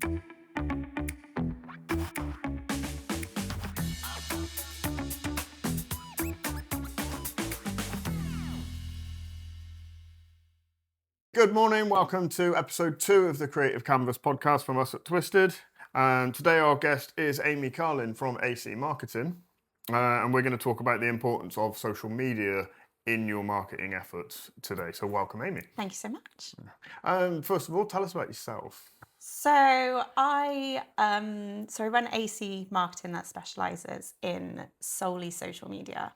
Good morning, welcome to episode 2 of the Creative Canvas podcast from us at Twisted. And today our guest is Amy Carlin from AC Marketing. And we're going to talk about the importance of social media in your marketing efforts today. So welcome, Amy. Thank you so much. First of all, tell us about yourself. So I run AC Marketing that specialises in solely social media.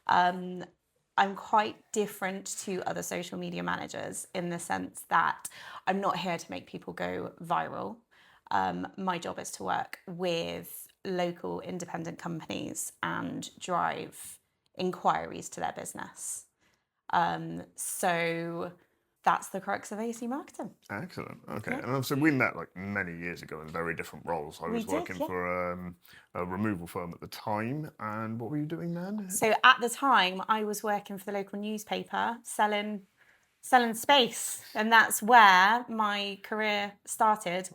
I'm quite different to other social media managers in the sense that I'm not here to make people go viral. My job is to work with local independent companies and drive inquiries to their business. So that's the crux of AC Marketing. Excellent. Okay. Yeah. And obviously we met like many years ago in very different roles. I was working for a removal firm at the time. And what were you doing then? So at the time, I was working for the local newspaper, selling space, and that's where my career started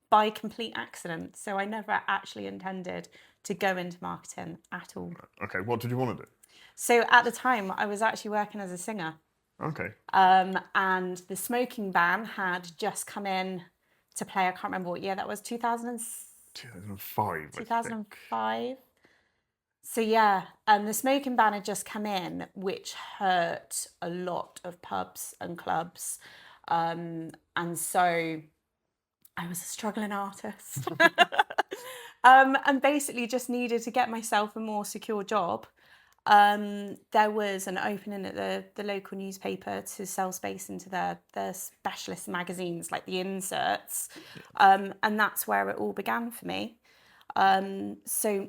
by complete accident. So I never actually intended to go into marketing at all. Okay. What did you want to do? So at the time, I was actually working as a singer. Okay. And the smoking ban had just come in to play. I can't remember what year that was. 2005. 2005. So yeah, the smoking ban had just come in, which hurt a lot of pubs and clubs. And so I was a struggling artist. And basically just needed to get myself a more secure job. There was an opening at the local newspaper to sell space into their specialist magazines, like the inserts. And that's where it all began for me. So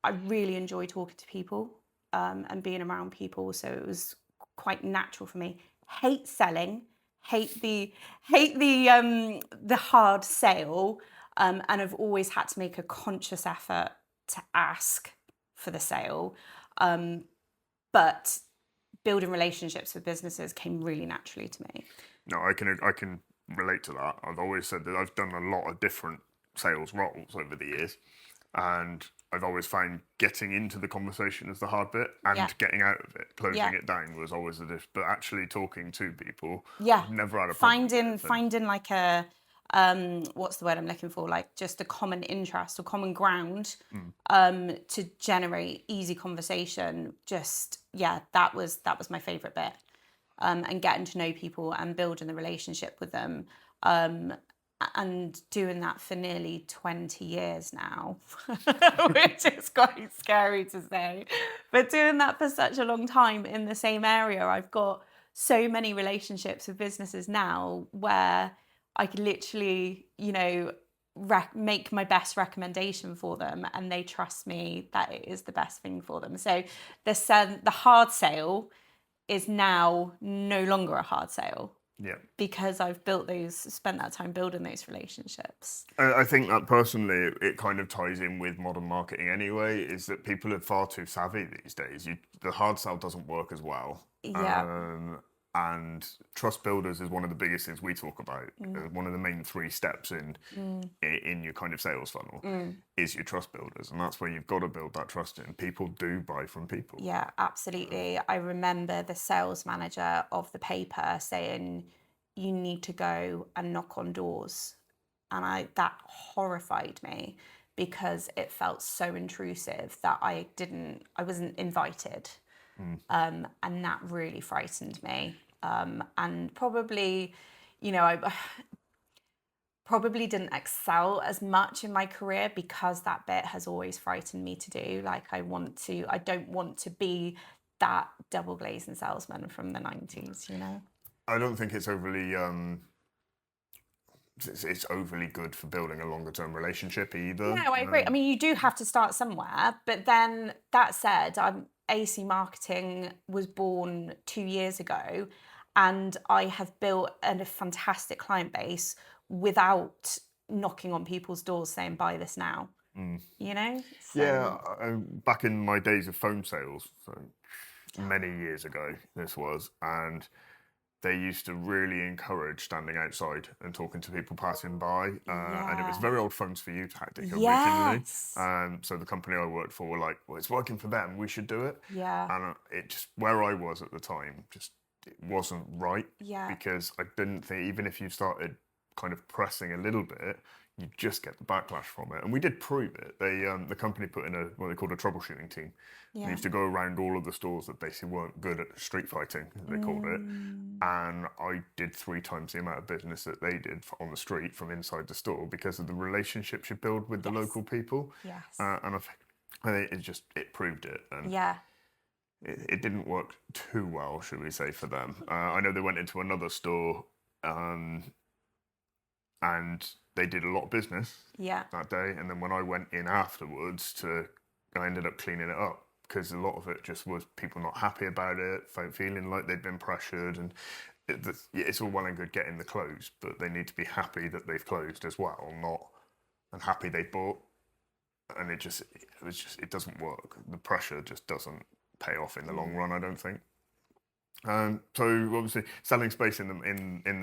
I really enjoy talking to people and being around people. So it was quite natural for me. Hate selling, hate the hard sale, and I've always had to make a conscious effort to ask for the sale. But building relationships with businesses came really naturally to me. No, I can relate to that. I've always said that I've done a lot of different sales roles over the years, and I've always found getting into the conversation is the hard bit, and getting out of it, closing it down was always the diff. But actually talking to people, I've never had a problem. Finding like a what's the word I'm looking for? Like just a common interest or common ground to generate easy conversation. That was my favourite bit. And getting to know people and building the relationship with them. And doing that for nearly 20 years now, which is quite scary to say. But doing that for such a long time in the same area, I've got so many relationships with businesses now where I could literally, make my best recommendation for them and they trust me that it is the best thing for them. So the hard sale is now no longer a hard sale. Yeah. Because I've spent that time building those relationships. I think that personally, it kind of ties in with modern marketing anyway, is that people are far too savvy these days. The hard sell doesn't work as well. Yeah. And trust builders is one of the biggest things we talk about. One of the main 3 steps in your kind of sales funnel is your trust builders. And that's where you've got to build that trust in. People do buy from people. Yeah, absolutely. I remember the sales manager of the paper saying, you need to go and knock on doors. And that horrified me because it felt so intrusive that I wasn't invited. And that really frightened me. And probably, I probably didn't excel as much in my career because that bit has always frightened me to do. Like I don't want to be that double glazing salesman from the 90s, I don't think it's overly it's overly good for building a longer term relationship either. No, I agree. I mean, you do have to start somewhere, but then that said, AC Marketing was born 2 years ago, and I have built a fantastic client base without knocking on people's doors saying, buy this now. So... Yeah, back in my days of phone sales, so many years ago this was, and they used to really encourage standing outside and talking to people passing by. And it was Yeah. very old phones for you tactic originally. Yes. So the company I worked for were like, well, it's working for them, we should do it. Yeah. And it just, where I was at the time, just it wasn't right, Yeah. because I didn't think, even if you started kind of pressing a little bit, you just get the backlash from it. And we did prove it. The company put in what they called a troubleshooting team. They Yeah. used to go around all of the stores that basically weren't good at street fighting, as they called it. And I did 3 times the amount of business that they did on the street from inside the store, because of the relationships you build with the Yes. local people. Yes. And I think it proved it. And Yeah. it didn't work too well, should we say, for them. I know they went into another store, and they did a lot of business Yeah. that day. And then when I went in afterwards, I ended up cleaning it up, because a lot of it just was people not happy about it, feeling like they'd been pressured. And it's all well and good getting the clothes, but they need to be happy that they've closed as well, and happy they bought. And it doesn't work. The pressure just doesn't pay off in the long run, I don't think. So obviously, selling space in the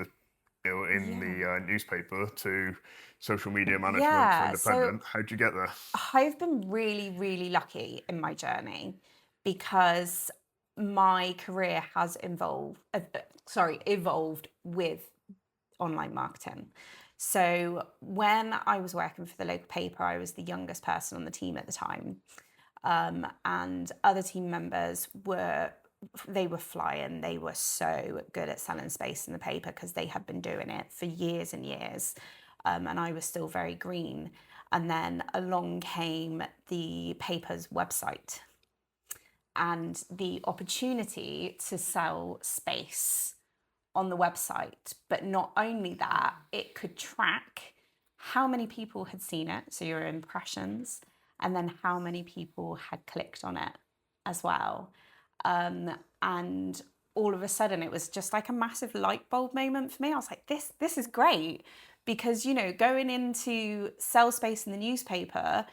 newspaper to social media management for Yeah, so independent. How'd you get there? I've been really, really lucky in my journey, because my career has evolved with online marketing. So when I was working for the local paper, I was the youngest person on the team at the time. And other team members were flying. They were so good at selling space in the paper, because they had been doing it for years and years. And I was still very green. And then along came the paper's website and the opportunity to sell space on the website. But not only that, it could track how many people had seen it, so your impressions, and then how many people had clicked on it as well. And all of a sudden, it was just like a massive light bulb moment for me. I was like, this is great, because, going into sell space in the newspaper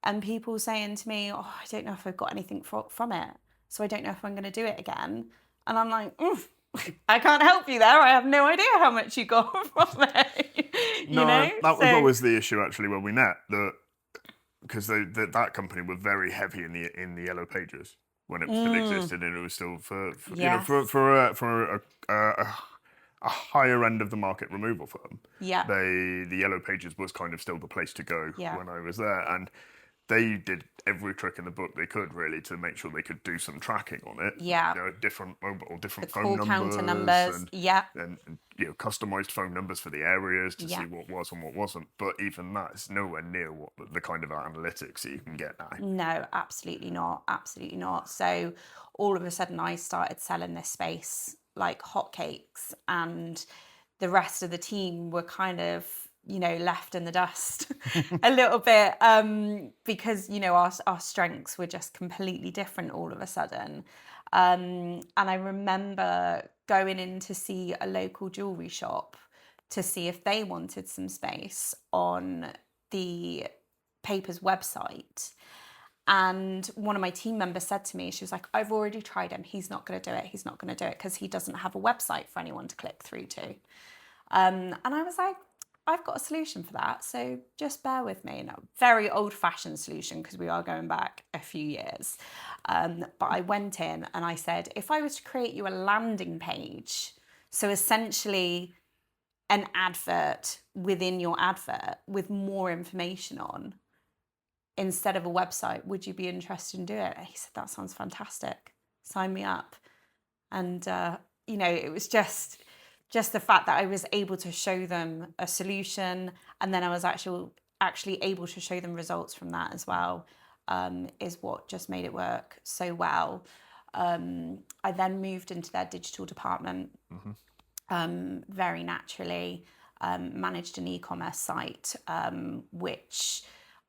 and people saying to me, oh, I don't know if I've got anything from it, so I don't know if I'm going to do it again. And I'm like, I can't help you there. I have no idea how much you got from it. That was always the issue, actually, when we met. Because that company were very heavy in the Yellow Pages when it still existed, and it was still for a higher end of the market removal firm. Yeah. The Yellow Pages was kind of still the place to go when I was there, and they did every trick in the book they could, really, to make sure they could do some tracking on it. Yeah. Different mobile or different The phone call numbers, counter numbers. and customized phone numbers for the areas to see what was and what wasn't. But even that is nowhere near what the kind of analytics that you can get now. No, absolutely not. Absolutely not. So all of a sudden, I started selling this space like hotcakes, and the rest of the team were kind of left in the dust a little bit, because our strengths were just completely different all of a sudden. And I remember going in to see a local jewelry shop to see if they wanted some space on the paper's website. And one of my team members said to me, she was like, I've already tried him. He's not going to do it. He's not going to do it, because he doesn't have a website for anyone to click through to. And I was like, I've got a solution for that, so just bear with me. A very old-fashioned solution, because we are going back a few years. But I went in and I said, if I was to create you a landing page, so essentially an advert within your advert with more information on, instead of a website, would you be interested in doing it? And he said, that sounds fantastic. Sign me up. And, it was just the fact that I was able to show them a solution, and then I was actually able to show them results from that as well, is what just made it work so well. I then moved into their digital department, very naturally, managed an e-commerce site, which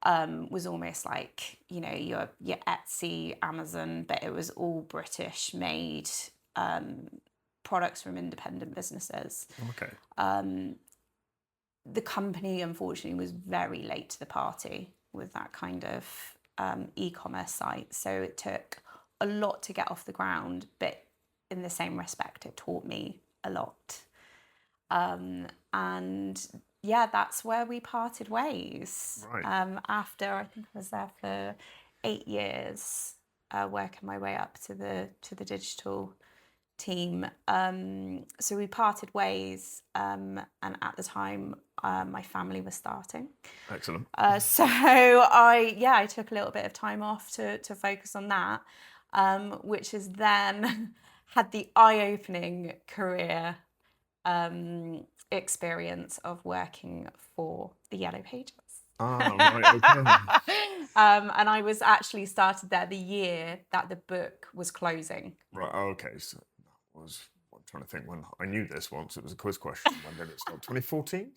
was almost like, your Etsy, Amazon, but it was all British made products from independent businesses. Okay. The company, unfortunately, was very late to the party with that kind of e-commerce site. So it took a lot to get off the ground, but in the same respect, it taught me a lot. And yeah, that's where we parted ways. Right. After I think I was there for 8 years, working my way up to the digital team. So we parted ways, and at the time, my family was starting. Excellent. So I took a little bit of time off to focus on that, which has then had the eye-opening career experience of working for the Yellow Pages. Ah, right, okay. And I was actually started there the year that the book was closing. Right, okay. So that was, I'm trying to think when I knew this once. It was a quiz question. When did it start? 2014?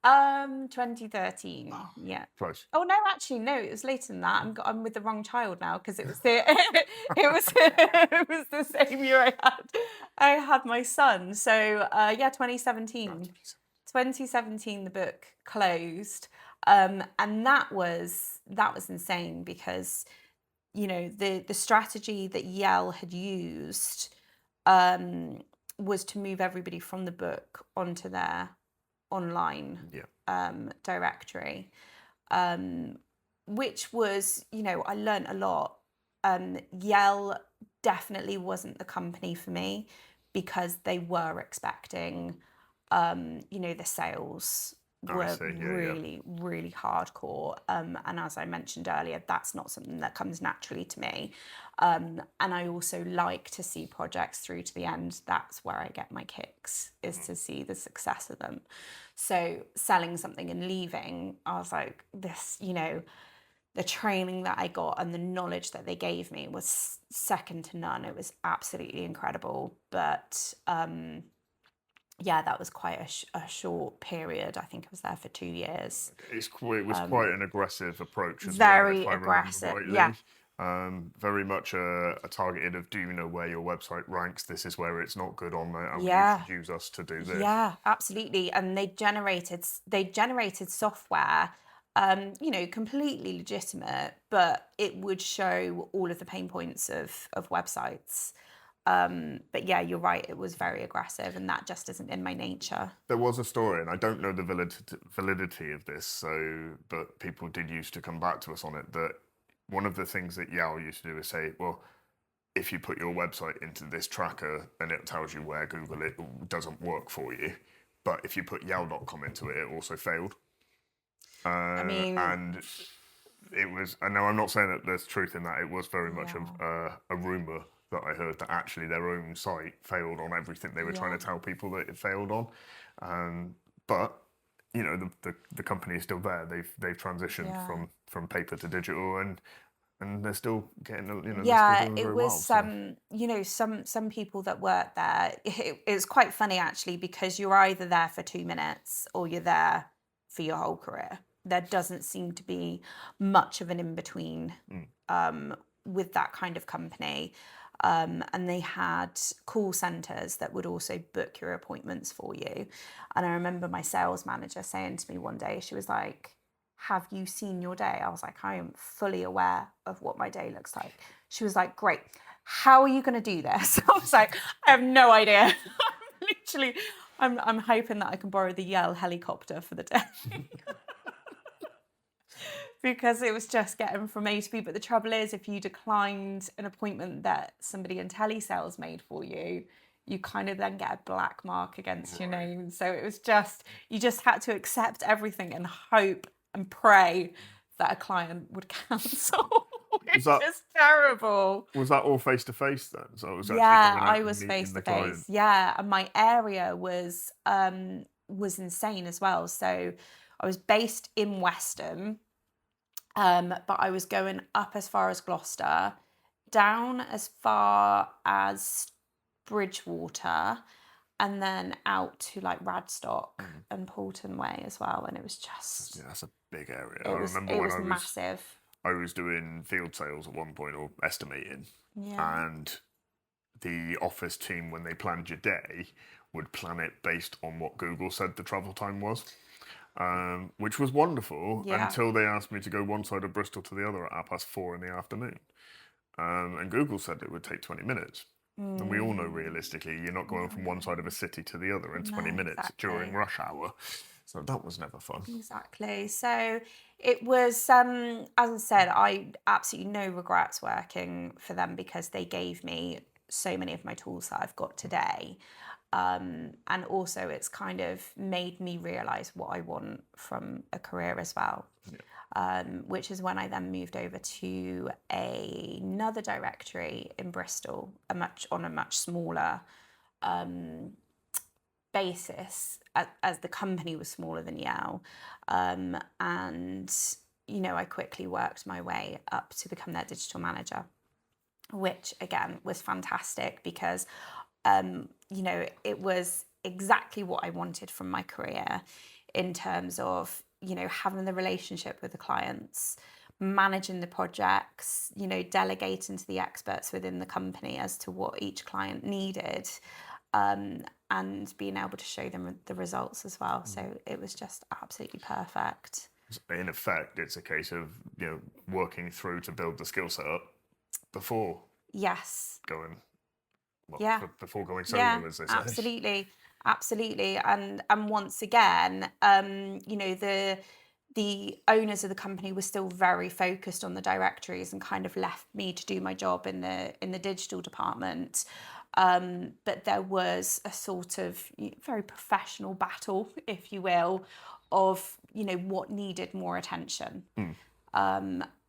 2013. Yeah. Close. Oh no, actually no, it was later than that. I'm with the wrong child now because it was it was the same year I had my son. So 2017. 2017 the book closed. And that was insane because the strategy that Yell had used was to move everybody from the book onto their online directory, which was, I learned a lot. Yell definitely wasn't the company for me because they were expecting, the sales were really, really hardcore. And as I mentioned earlier, that's not something that comes naturally to me. And I also like to see projects through to the end. That's where I get my kicks, is to see the success of them. So selling something and leaving, I was like, this, the training that I got and the knowledge that they gave me was second to none. It was absolutely incredible. But that was quite a short period. I think I was there for 2 years. It was quite an aggressive approach as very well, if aggressive, I remember rightly. yeah. Very much a targeted of, do you know where your website ranks? This is where it's not good on there, and you should use us to do this. Yeah, absolutely. And they generated software, completely legitimate, but it would show all of the pain points of websites. But yeah, you're right, it was very aggressive, and that just isn't in my nature. There was a story, and I don't know the validity of this, but people did used to come back to us on it, that one of the things that Yao used to do is say, well, if you put your website into this tracker and it tells you where Google it doesn't work for you, but if you put yao.com into it, it also failed. And it was, I know I'm not saying that there's truth in that, it was very much a rumour that I heard that actually their own site failed on everything they were trying to tell people that it failed on. But the company is still there. They've transitioned from paper to digital, and they're still getting yeah, they're still doing it very was well, so. some people that work there. It's quite funny actually, because you're either there for 2 minutes or you're there for your whole career. There doesn't seem to be much of an in between with that kind of company. And they had call centers that would also book your appointments for you. And I remember my sales manager saying to me one day, she was like, have you seen your day? I was like, I am fully aware of what my day looks like. She was like, great. How are you going to do this? I was like, I have no idea. Literally, I'm hoping that I can borrow the Yell helicopter for the day. Because it was just getting from A to B. But the trouble is, if you declined an appointment that somebody in telesales made for you, you kind of then get a black mark against your name. So it was just, you just had to accept everything and hope and pray that a client would cancel. Which is terrible. Was that all face to face then? So it was actually I was face to face. Yeah, and my area was insane as well. So I was based in Weston. But I was going up as far as Gloucester, down as far as Bridgewater, and then out to like Radstock and Poulton Way as well. And it was just that's a big area. I remember it was massive. I was doing field sales at one point, or estimating, and the office team, when they planned your day, would plan it based on what Google said the travel time was. Which was wonderful until they asked me to go one side of Bristol to the other at 4:30 in the afternoon. And Google said it would take 20 minutes. And we all know realistically you're not going from one side of a city to the other in 20 No, minutes during exactly. rush hour. So that was never fun. Exactly. So it was, as I said, I absolutely no regrets working for them because they gave me so many of my tools that I've got today. And also, it's kind of made me realize what I want from a career as well. Which is when I then moved over to another directory in Bristol, on a much smaller basis, as the company was smaller than Yale. And, I quickly worked my way up to become their digital manager, which again was fantastic because, it was exactly what I wanted from my career in terms of, having the relationship with the clients, managing the projects, delegating to the experts within the company as to what each client needed, and being able to show them the results as well. So it was just absolutely perfect. In effect, it's a case of working through to build the skill set up before Yes. going Yeah. before going Yeah, solo, as they say. absolutely. And once again, the owners of the company were still very focused on the directories and kind of left me to do my job in the digital department. But there was a sort of very professional battle, if you will, of what needed more attention.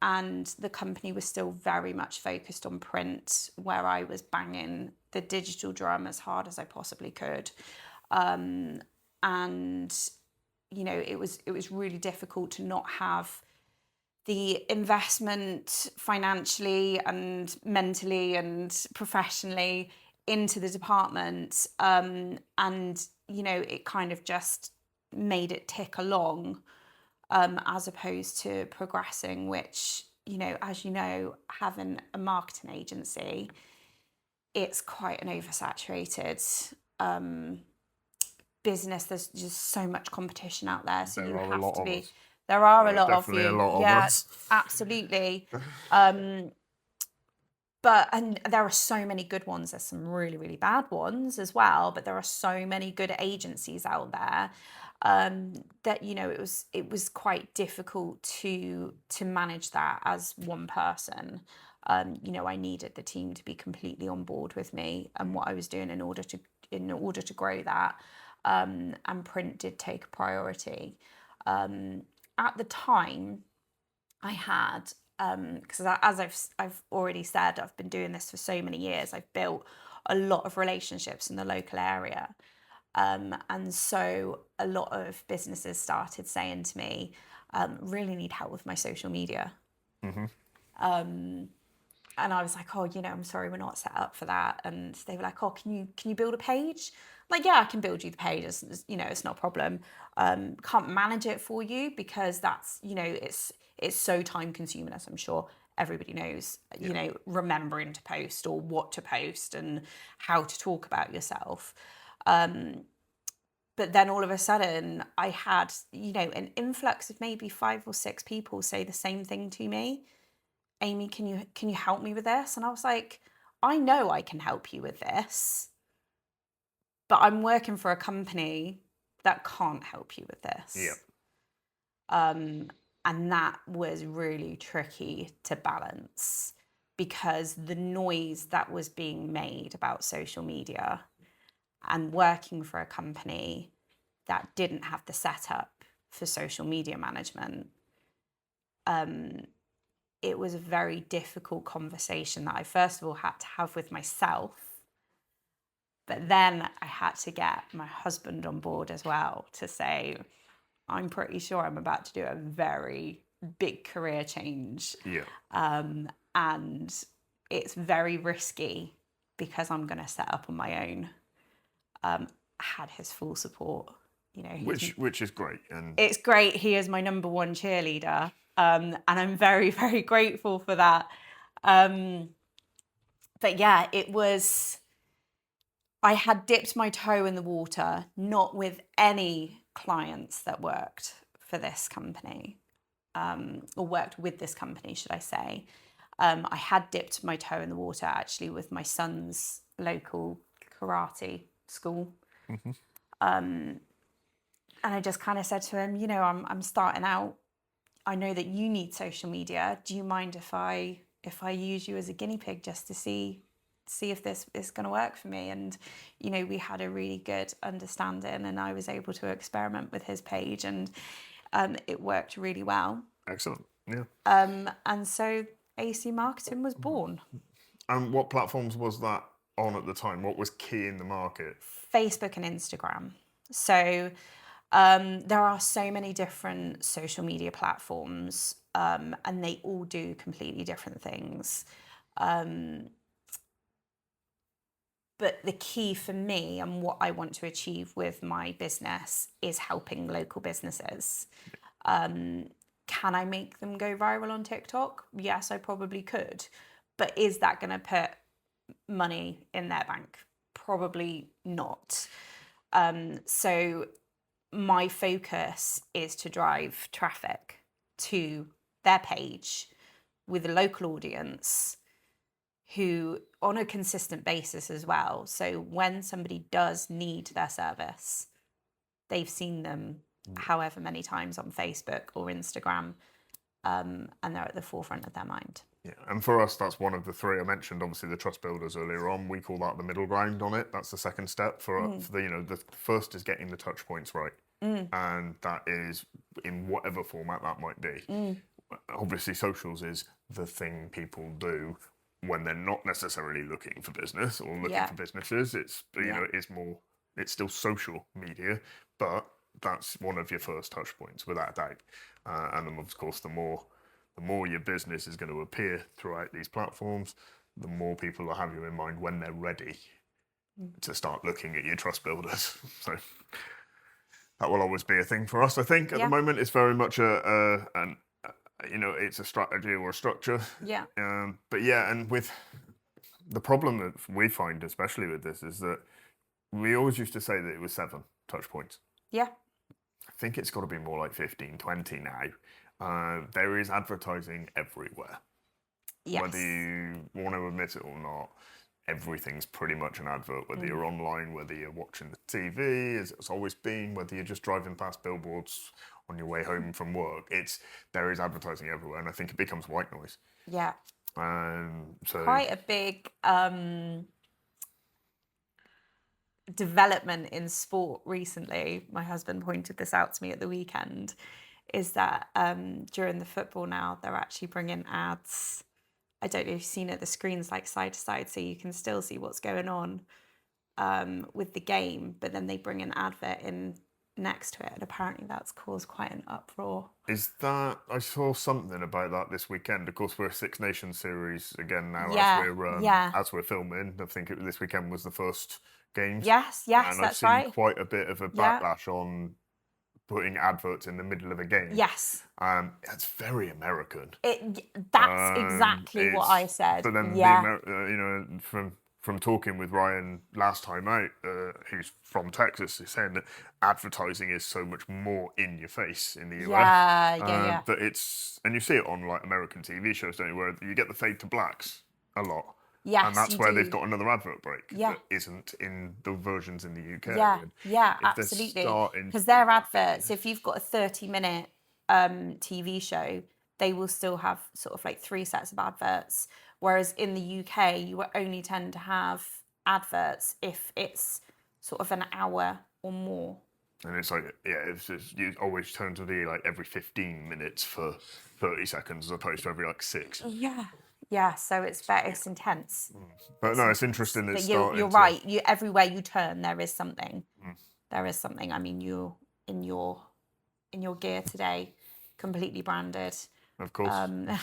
And the company was still very much focused on print, where I was banging the digital drum as hard as I possibly could. And it was really difficult to not have the investment financially and mentally and professionally into the department. And it kind of just made it tick along, as opposed to progressing, which, as you know, having a marketing agency, it's quite an oversaturated business. There's just so much competition out there. So There you are a have lot to of be, us. there are a There are lot of definitely a you. lot of Yeah, us. absolutely. And there are so many good ones. There's some really, really bad ones as well, but there are so many good agencies out there, that it was quite difficult to manage that as one person. I needed the team to be completely on board with me and what I was doing in order to grow that. And print did take a priority. At the time, I had, because as I've already said, I've been doing this for so many years. I've built a lot of relationships in the local area, and so a lot of businesses started saying to me, "Really need help with my social media." And I was like, "Oh, I'm sorry, we're not set up for that." And they were like, "Oh, can you build a page?" I'm like, "Yeah, I can build you the page. It's not a problem. Can't manage it for you because that's it's so time consuming, as I'm sure everybody knows. Remembering to post or what to post and how to talk about yourself." But then all of a sudden, I had an influx of maybe 5 or 6 people say the same thing to me. "Amy, can you help me with this?" And I was like, "I know I can help you with this, but I'm working for a company that can't help you with this." Yeah. And that was really tricky to balance because the noise that was being made about social media and working for a company that didn't have the setup for social media management, it was a very difficult conversation that I first of all had to have with myself, but then I had to get my husband on board as well to say, "I'm pretty sure I'm about to do a very big career change. Yeah. And it's very risky because I'm going to set up on my own." Had his full support. Which is great. And It's great. He is my number one cheerleader. And I'm very, very grateful for that. But yeah, I had dipped my toe in the water, not with any clients that worked for this company, or worked with this company, should I say. I had dipped my toe in the water actually with my son's local karate school. And I just kind of said to him, I'm starting out. I know that you need social media. Do you mind if I use you as a guinea pig just to see if this is going to work for me? And we had a really good understanding, and I was able to experiment with his page, and it worked really well. Excellent. Yeah. And so AC Marketing was born. And what platforms was that on at the time? What was key in the market? Facebook and Instagram. So there are so many different social media platforms, and they all do completely different things. But the key for me and what I want to achieve with my business is helping local businesses. Can I make them go viral on TikTok? Yes, I probably could. But is that going to put money in their bank? Probably not. So my focus is to drive traffic to their page with a local audience who on a consistent basis as well. So when somebody does need their service, they've seen them however many times on Facebook or Instagram, and they're at the forefront of their mind. Yeah, and for us, that's one of the three. I mentioned obviously the trust builders earlier on. We call that the middle ground on it. That's the second step for the the first is getting the touch points right, and that is in whatever format that might be. Obviously, socials is the thing people do when they're not necessarily looking for business or looking for businesses. It's it's still social media, but that's one of your first touch points without a doubt. And then of course, the more your business is going to appear throughout these platforms, the more people will have you in mind when they're ready to start looking at your trust builders. So that will always be a thing for us. I think at the moment it's very much it's a strategy or a structure. Yeah. But yeah, and with the problem that we find, especially with this, is that we always used to say that it was 7 touch points. Yeah. I think it's got to be more like 15, 20 now. There is advertising everywhere. Yes. Whether you want to admit it or not, everything's pretty much an advert. Whether you're online, whether you're watching the TV, as it's always been, whether you're just driving past billboards on your way home from work, there is advertising everywhere, and I think it becomes white noise. Yeah. So quite a big development in sport recently. My husband pointed this out to me at the weekend, is that during the football now, they're actually bringing ads. I don't know if you've seen it, the screen's like side to side, so you can still see what's going on with the game, but then they bring an advert in next to it, and apparently that's caused quite an uproar. Is that, I saw something about that this weekend. Of course, we're a Six Nations series again now as we're filming. I think this weekend was the first games. Yes, and that's I've right. seen quite a bit of a backlash on putting adverts in the middle of a game. Yes. It's very American. That's exactly what I said. But then from talking with Ryan last time out, who's from Texas, he's saying that advertising is so much more in your face in the US. Yeah. But and you see it on like American TV shows, don't you, where you get the fade to blacks a lot. Yes, and that's where they've got another advert break that isn't in the versions in the UK. Yeah, absolutely. Because their adverts, if you've got a 30-minute TV show, they will still have sort of like 3 sets of adverts. Whereas in the UK, you will only tend to have adverts if it's sort of an hour or more. And it's like, you always turn to be like every 15 minutes for 30 seconds as opposed to every like 6. Yeah, so it's better, it's intense. But no, it's interesting. But you're right. Everywhere you turn, there is something. There is something. I mean, you're in your gear today, completely branded. Of course.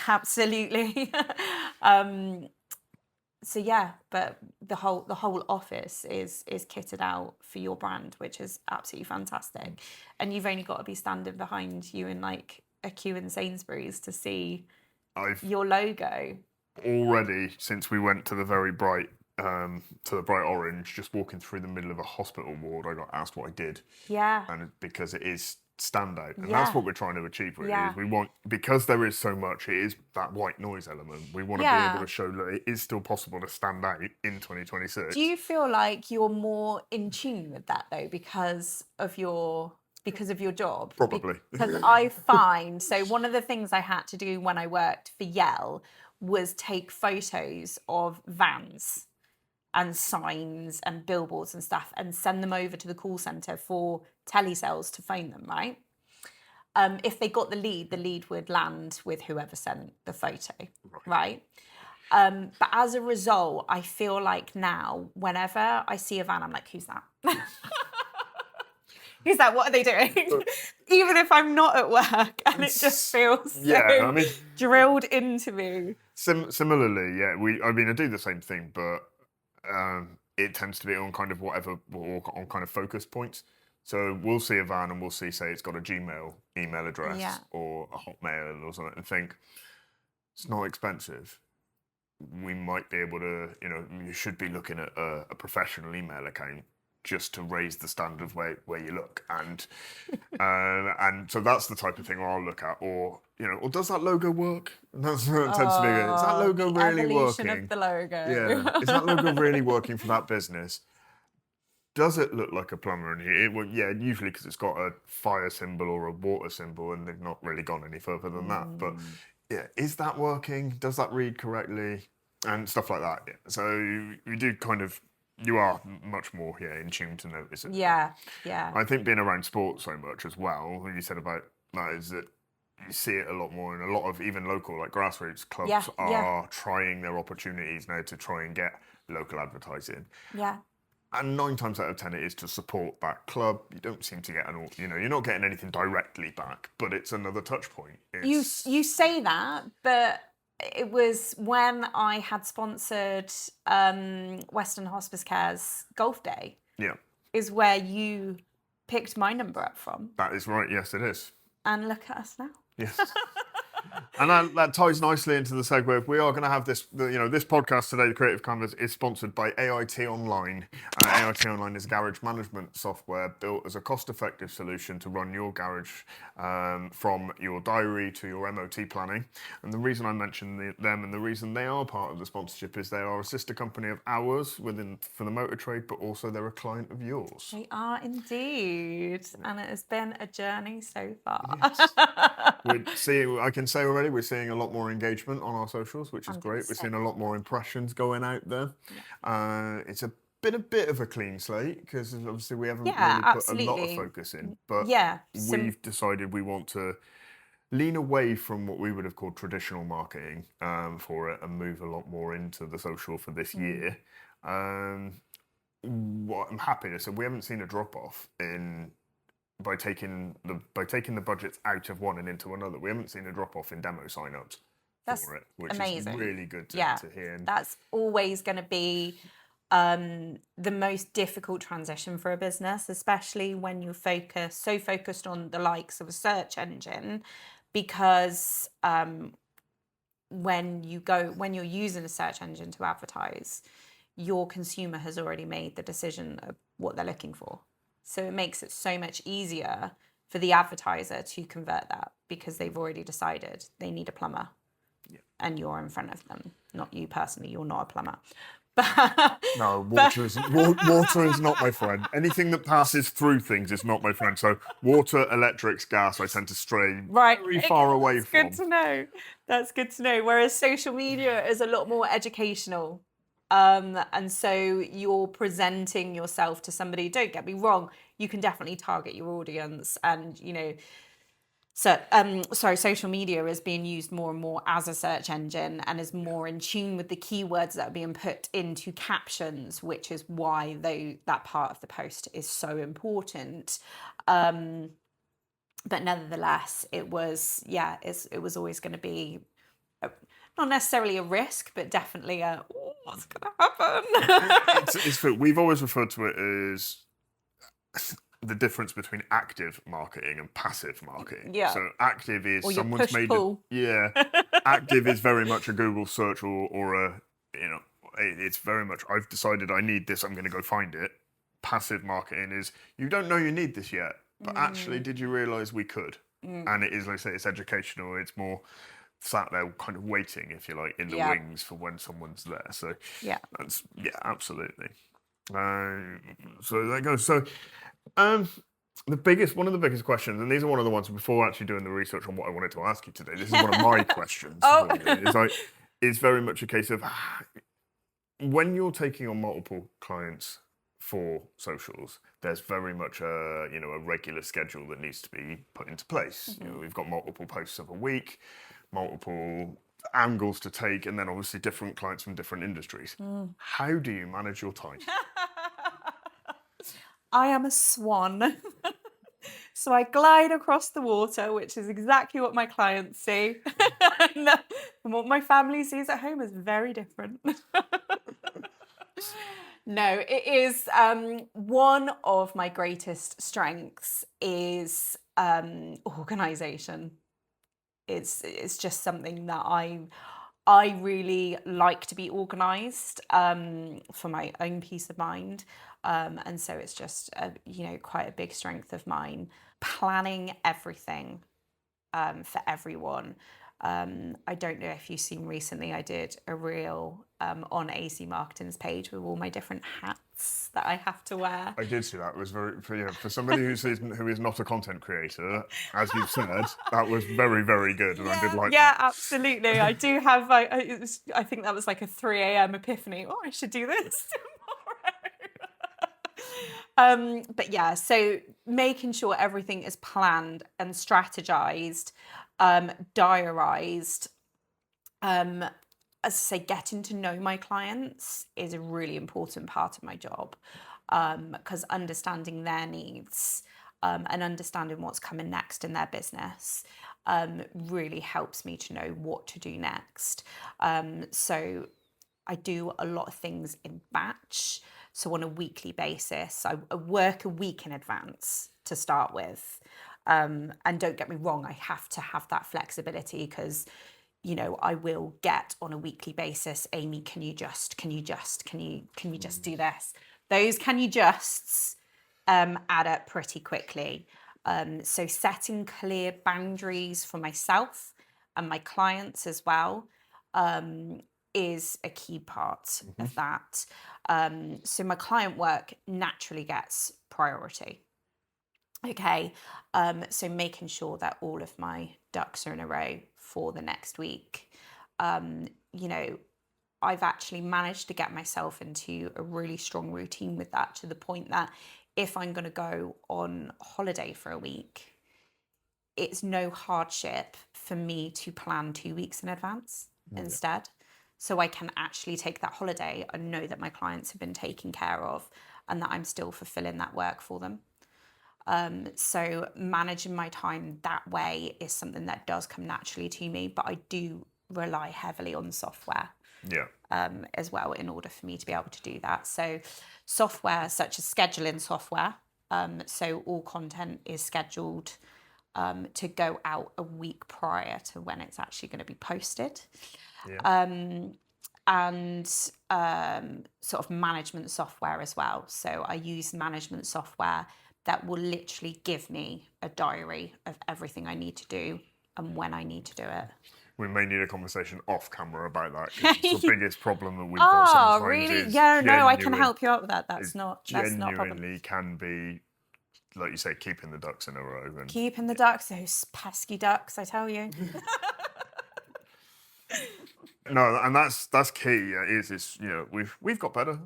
Absolutely. So yeah, but the whole office is kitted out for your brand, which is absolutely fantastic. And you've only got to be standing behind you in like a queue in Sainsbury's to see your logo. Already, since we went to the very bright orange, just walking through the middle of a hospital ward, I got asked what I did. Yeah. And because it is stand out. And Yeah. that's what we're trying to achieve, really. Yeah. Is we want, because there is so much, it is that white noise element. We want to be able to show that it is still possible to stand out in 2026. Do you feel like you're more in tune with that though because of your job? Probably. Because I find, so one of the things I had to do when I worked for Yell was take photos of vans and signs and billboards and stuff and send them over to the call centre for telesales to phone them, right? If they got the lead would land with whoever sent the photo, right? But as a result, I feel like now, whenever I see a van, I'm like, who's that? Who's that? What are they doing? Even if I'm not at work, and it just feels so drilled into me. Similarly, yeah, I do the same thing, but it tends to be on kind of whatever, or on kind of focus points. So we'll see a van and we'll see, say, it's got a Gmail email address or a Hotmail or something, and think it's not expensive. We might be able to, you should be looking at a professional email account just to raise the standard where you look, and so that's the type of thing I'll look at, or does that logo work? And that's what it tends to be. Is that logo really working? Of the logo. Yeah, is that logo really working for that business? Does it look like a plumber in here? Well, yeah, usually because it's got a fire symbol or a water symbol, and they've not really gone any further than that. But yeah, is that working? Does that read correctly? And stuff like that. Yeah. So we do kind of. You are much more in tune to notice it. Yeah. I think being around sports so much as well, what you said about that is that you see it a lot more, and a lot of even local, like grassroots clubs are trying their opportunities now to try and get local advertising. Yeah. And 9 times out of 10 it is to support that club. You don't seem to get you're not getting anything directly back, but it's another touch point. You say that, but it was when I had sponsored Western Hospice Care's golf day. Yeah. Is where you picked my number up from. That is right. Yes, it is. And look at us now. Yes. And that ties nicely into the segue. We are going to have this podcast today, The Creative Canvas, is sponsored by AIT Online. AIT Online is a garage management software built as a cost-effective solution to run your garage from your diary to your MOT planning. And the reason I mention them and the reason they are part of the sponsorship is they are a sister company of ours for the motor trade, but also they're a client of yours. They are indeed. And it has been a journey so far. Yes. I can say already we're seeing a lot more engagement on our socials, which is 100%. Great. We're seeing a lot more impressions going out there. Yeah. It's been a bit of a clean slate because obviously we haven't really put a lot of focus in, but we've decided we want to lean away from what we would have called traditional marketing for it and move a lot more into the social for this year. What I'm happy to say, we haven't seen a drop off by taking the budgets out of one and into another. We haven't seen a drop off in demo signups for it, which is really good to hear. And that's always going to be the most difficult transition for a business, especially when you're focused on the likes of a search engine, because when you're using a search engine to advertise, your consumer has already made the decision of what they're looking for. So it makes it so much easier for the advertiser to convert that because they've already decided they need a plumber. Yeah. And you're in front of them. Not you personally, you're not a plumber. No, water is not my friend. Anything that passes through things is not my friend. So water, electrics, gas, I tend to stray very far away from. That's good to know. That's good to know. Whereas social media is a lot more educational. And so you're presenting yourself to somebody. Don't get me wrong, you can definitely target your audience, and social media is being used more and more as a search engine and is more in tune with the keywords that are being put into captions, which is why that part of the post is so important. But nevertheless, it was always going to be not necessarily a risk, but definitely what's going to happen? We've always referred to it as the difference between active marketing and passive marketing. Yeah. So active is or someone's made pull. Active is very much a Google search or it's very much I've decided I need this, I'm going to go find it. Passive marketing is you don't know you need this yet. but actually, did you realise we could? And it is, like I say, it's educational. It's more sat there kind of waiting, if you like, in the Yeah. wings for when someone's there. So Yeah. that's, yeah, absolutely. So there goes. So um, one of the biggest questions, and these are one of the ones before actually doing the research on what I wanted to ask you today. This is one of my questions. Oh. For you. It's like, it's very much a case of when you're taking on multiple clients for socials, there's very much a a regular schedule that needs to be put into place. We've got multiple posts of a week, multiple angles to take, and then obviously different clients from different industries. How do you manage your time? I am a swan. So I glide across the water, which is exactly what my clients see. And what my family sees at home is very different. No, it is one of my greatest strengths is organization. It's just something that I really like to be organized for my own peace of mind. And so it's just quite a big strength of mine. Planning everything for everyone. I don't know if you've seen recently, I did a reel on AC Marketing's page with all my different hats that I have to wear. I did see that. It was very for somebody who is not a content creator, as you've said, that was very, very good, and I did like Yeah, that. absolutely. I do have. I think that was like a 3 a.m. epiphany. Oh, I should do this tomorrow. But yeah, so making sure everything is planned and strategized, diarized. As I say, getting to know my clients is a really important part of my job, because understanding their needs and understanding what's coming next in their business really helps me to know what to do next. So I do a lot of things in batch. So on a weekly basis, I work a week in advance to start with. And don't get me wrong, I have to have that flexibility because I will get on a weekly basis, Amy, can you just do this? Those can you justs add up pretty quickly. So setting clear boundaries for myself and my clients as well is a key part of that. So my client work naturally gets priority. Okay, so making sure that all of my ducks are in a row for the next week. I've actually managed to get myself into a really strong routine with that, to the point that if I'm going to go on holiday for a week, it's no hardship for me to plan 2 weeks in advance instead. So I can actually take that holiday and know that my clients have been taken care of and that I'm still fulfilling that work for them. So managing my time that way is something that does come naturally to me, but I do rely heavily on software as well in order for me to be able to do that. So software such as scheduling software, so all content is scheduled to go out a week prior to when it's actually going to be posted. And sort of management software as well. So I use management software that will literally give me a diary of everything I need to do and when I need to do it. We may need a conversation off camera about that, because it's the biggest problem that we've got sometimes. Oh, really? Is Yeah, no, I can help you out with that. That's not a problem. Genuinely can be, like you say, keeping the ducks in a row. And keeping the ducks, those pesky ducks, I tell you. No, and that's key. Is we've got better.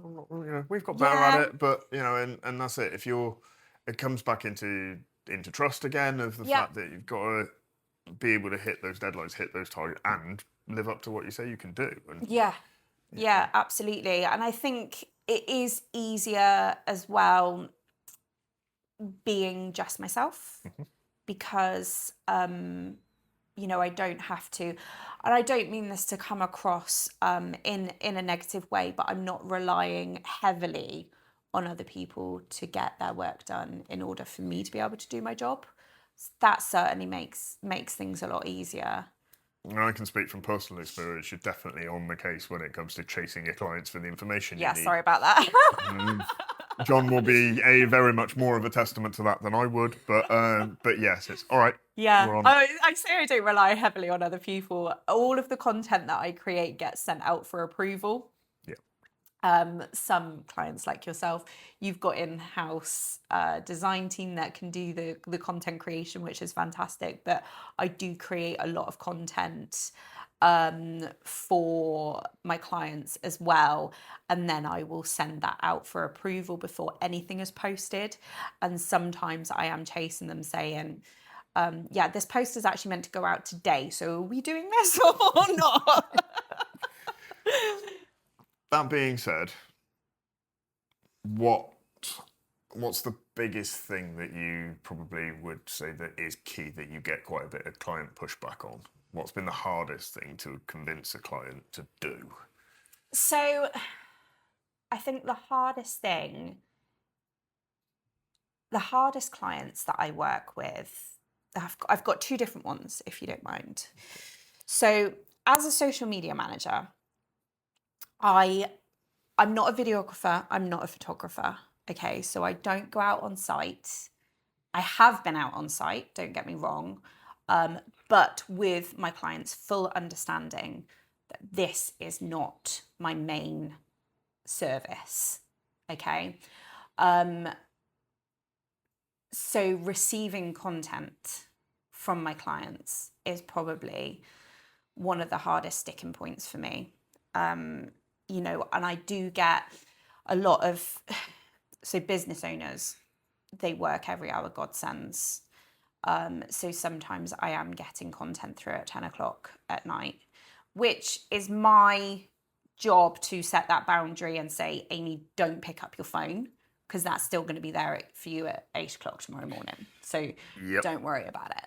We've got better at it, but and that's it. It comes back into trust again of the fact that you've got to be able to hit those deadlines, hit those targets, and live up to what you say you can do. And yeah, absolutely. And I think it is easier as well being just myself, because I don't have to, and I don't mean this to come across in a negative way, but I'm not relying heavily on other people to get their work done in order for me to be able to do my job. That certainly makes things a lot easier. And I can speak from personal experience. You're definitely on the case when it comes to chasing your clients for the information you need. Yeah, sorry about that. John will be a very much more of a testament to that than I would. But yes, it's all right. Yeah, We're on. I say I don't rely heavily on other people. All of the content that I create gets sent out for approval. Yeah. Some clients like yourself, you've got in-house design team that can do the content creation, which is fantastic. But I do create a lot of content for my clients as well, and then I will send that out for approval before anything is posted. And sometimes I am chasing them saying, yeah, this post is actually meant to go out today, so are we doing this or not? That being said, what's the biggest thing that you probably would say that is key that you get quite a bit of client pushback on? What's been the hardest thing to convince a client to do? So I think the hardest clients that I work with, I've got two different ones, if you don't mind. So as a social media manager, I'm not a videographer, I'm not a photographer. Okay, so I don't go out on site. I have been out on site, don't get me wrong, but with my clients' full understanding that this is not my main service. Okay. So receiving content from my clients is probably one of the hardest sticking points for me. You know, and I do get a lot of, so business owners, they work every hour God sends. So sometimes I am getting content through at 10 o'clock at night, which is my job to set that boundary and say, Amy, don't pick up your phone, because that's still going to be there for you at 8 o'clock tomorrow morning. So don't worry about it.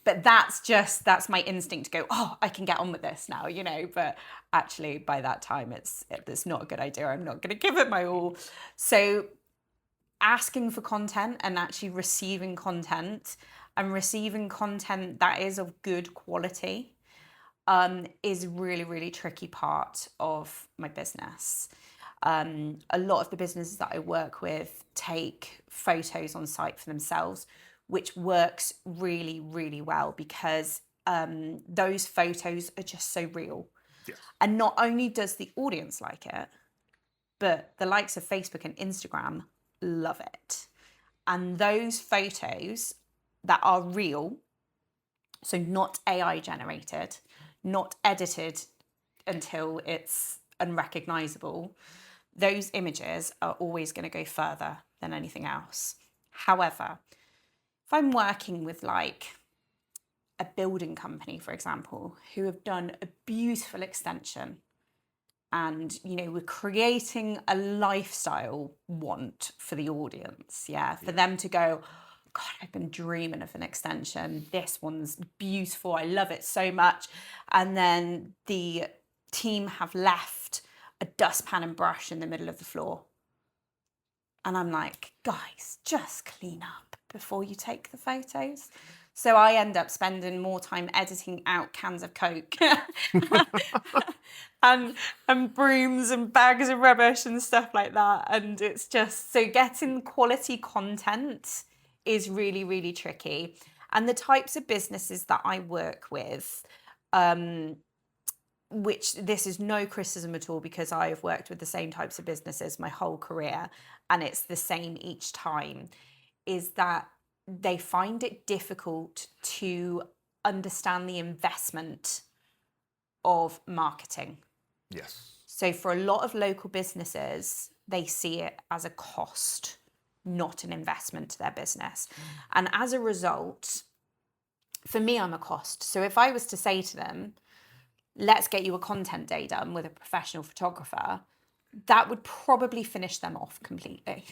But that's my instinct to go, oh, I can get on with this now, you know, but actually by that time it's not a good idea. I'm not going to give it my all. So asking for content and actually receiving content that is of good quality is really, really tricky part of my business. A lot of the businesses that I work with take photos on site for themselves, which works really, really well because those photos are just so real. Yes. And not only does the audience like it, but the likes of Facebook and Instagram love it. And those photos that are real, so not AI generated, not edited until it's unrecognizable, those images are always going to go further than anything else. However, if I'm working with like a building company, for example, who have done a beautiful extension and, you know, we're creating a lifestyle want for the audience, for them to go, God, I've been dreaming of an extension. This one's beautiful. I love it so much. And then the team have left a dustpan and brush in the middle of the floor. And I'm like, guys, just clean up before you take the photos. So I end up spending more time editing out cans of Coke and brooms and bags of rubbish and stuff like that. And it's just, so getting quality content is really, really tricky. And the types of businesses that I work with, which this is no criticism at all because I've worked with the same types of businesses my whole career and it's the same each time, is that they find it difficult to understand the investment of marketing. Yes. So for a lot of local businesses, they see it as a cost, not an investment to their business. And as a result, for me, I'm a cost. So if I was to say to them, let's get you a content day done with a professional photographer, that would probably finish them off completely.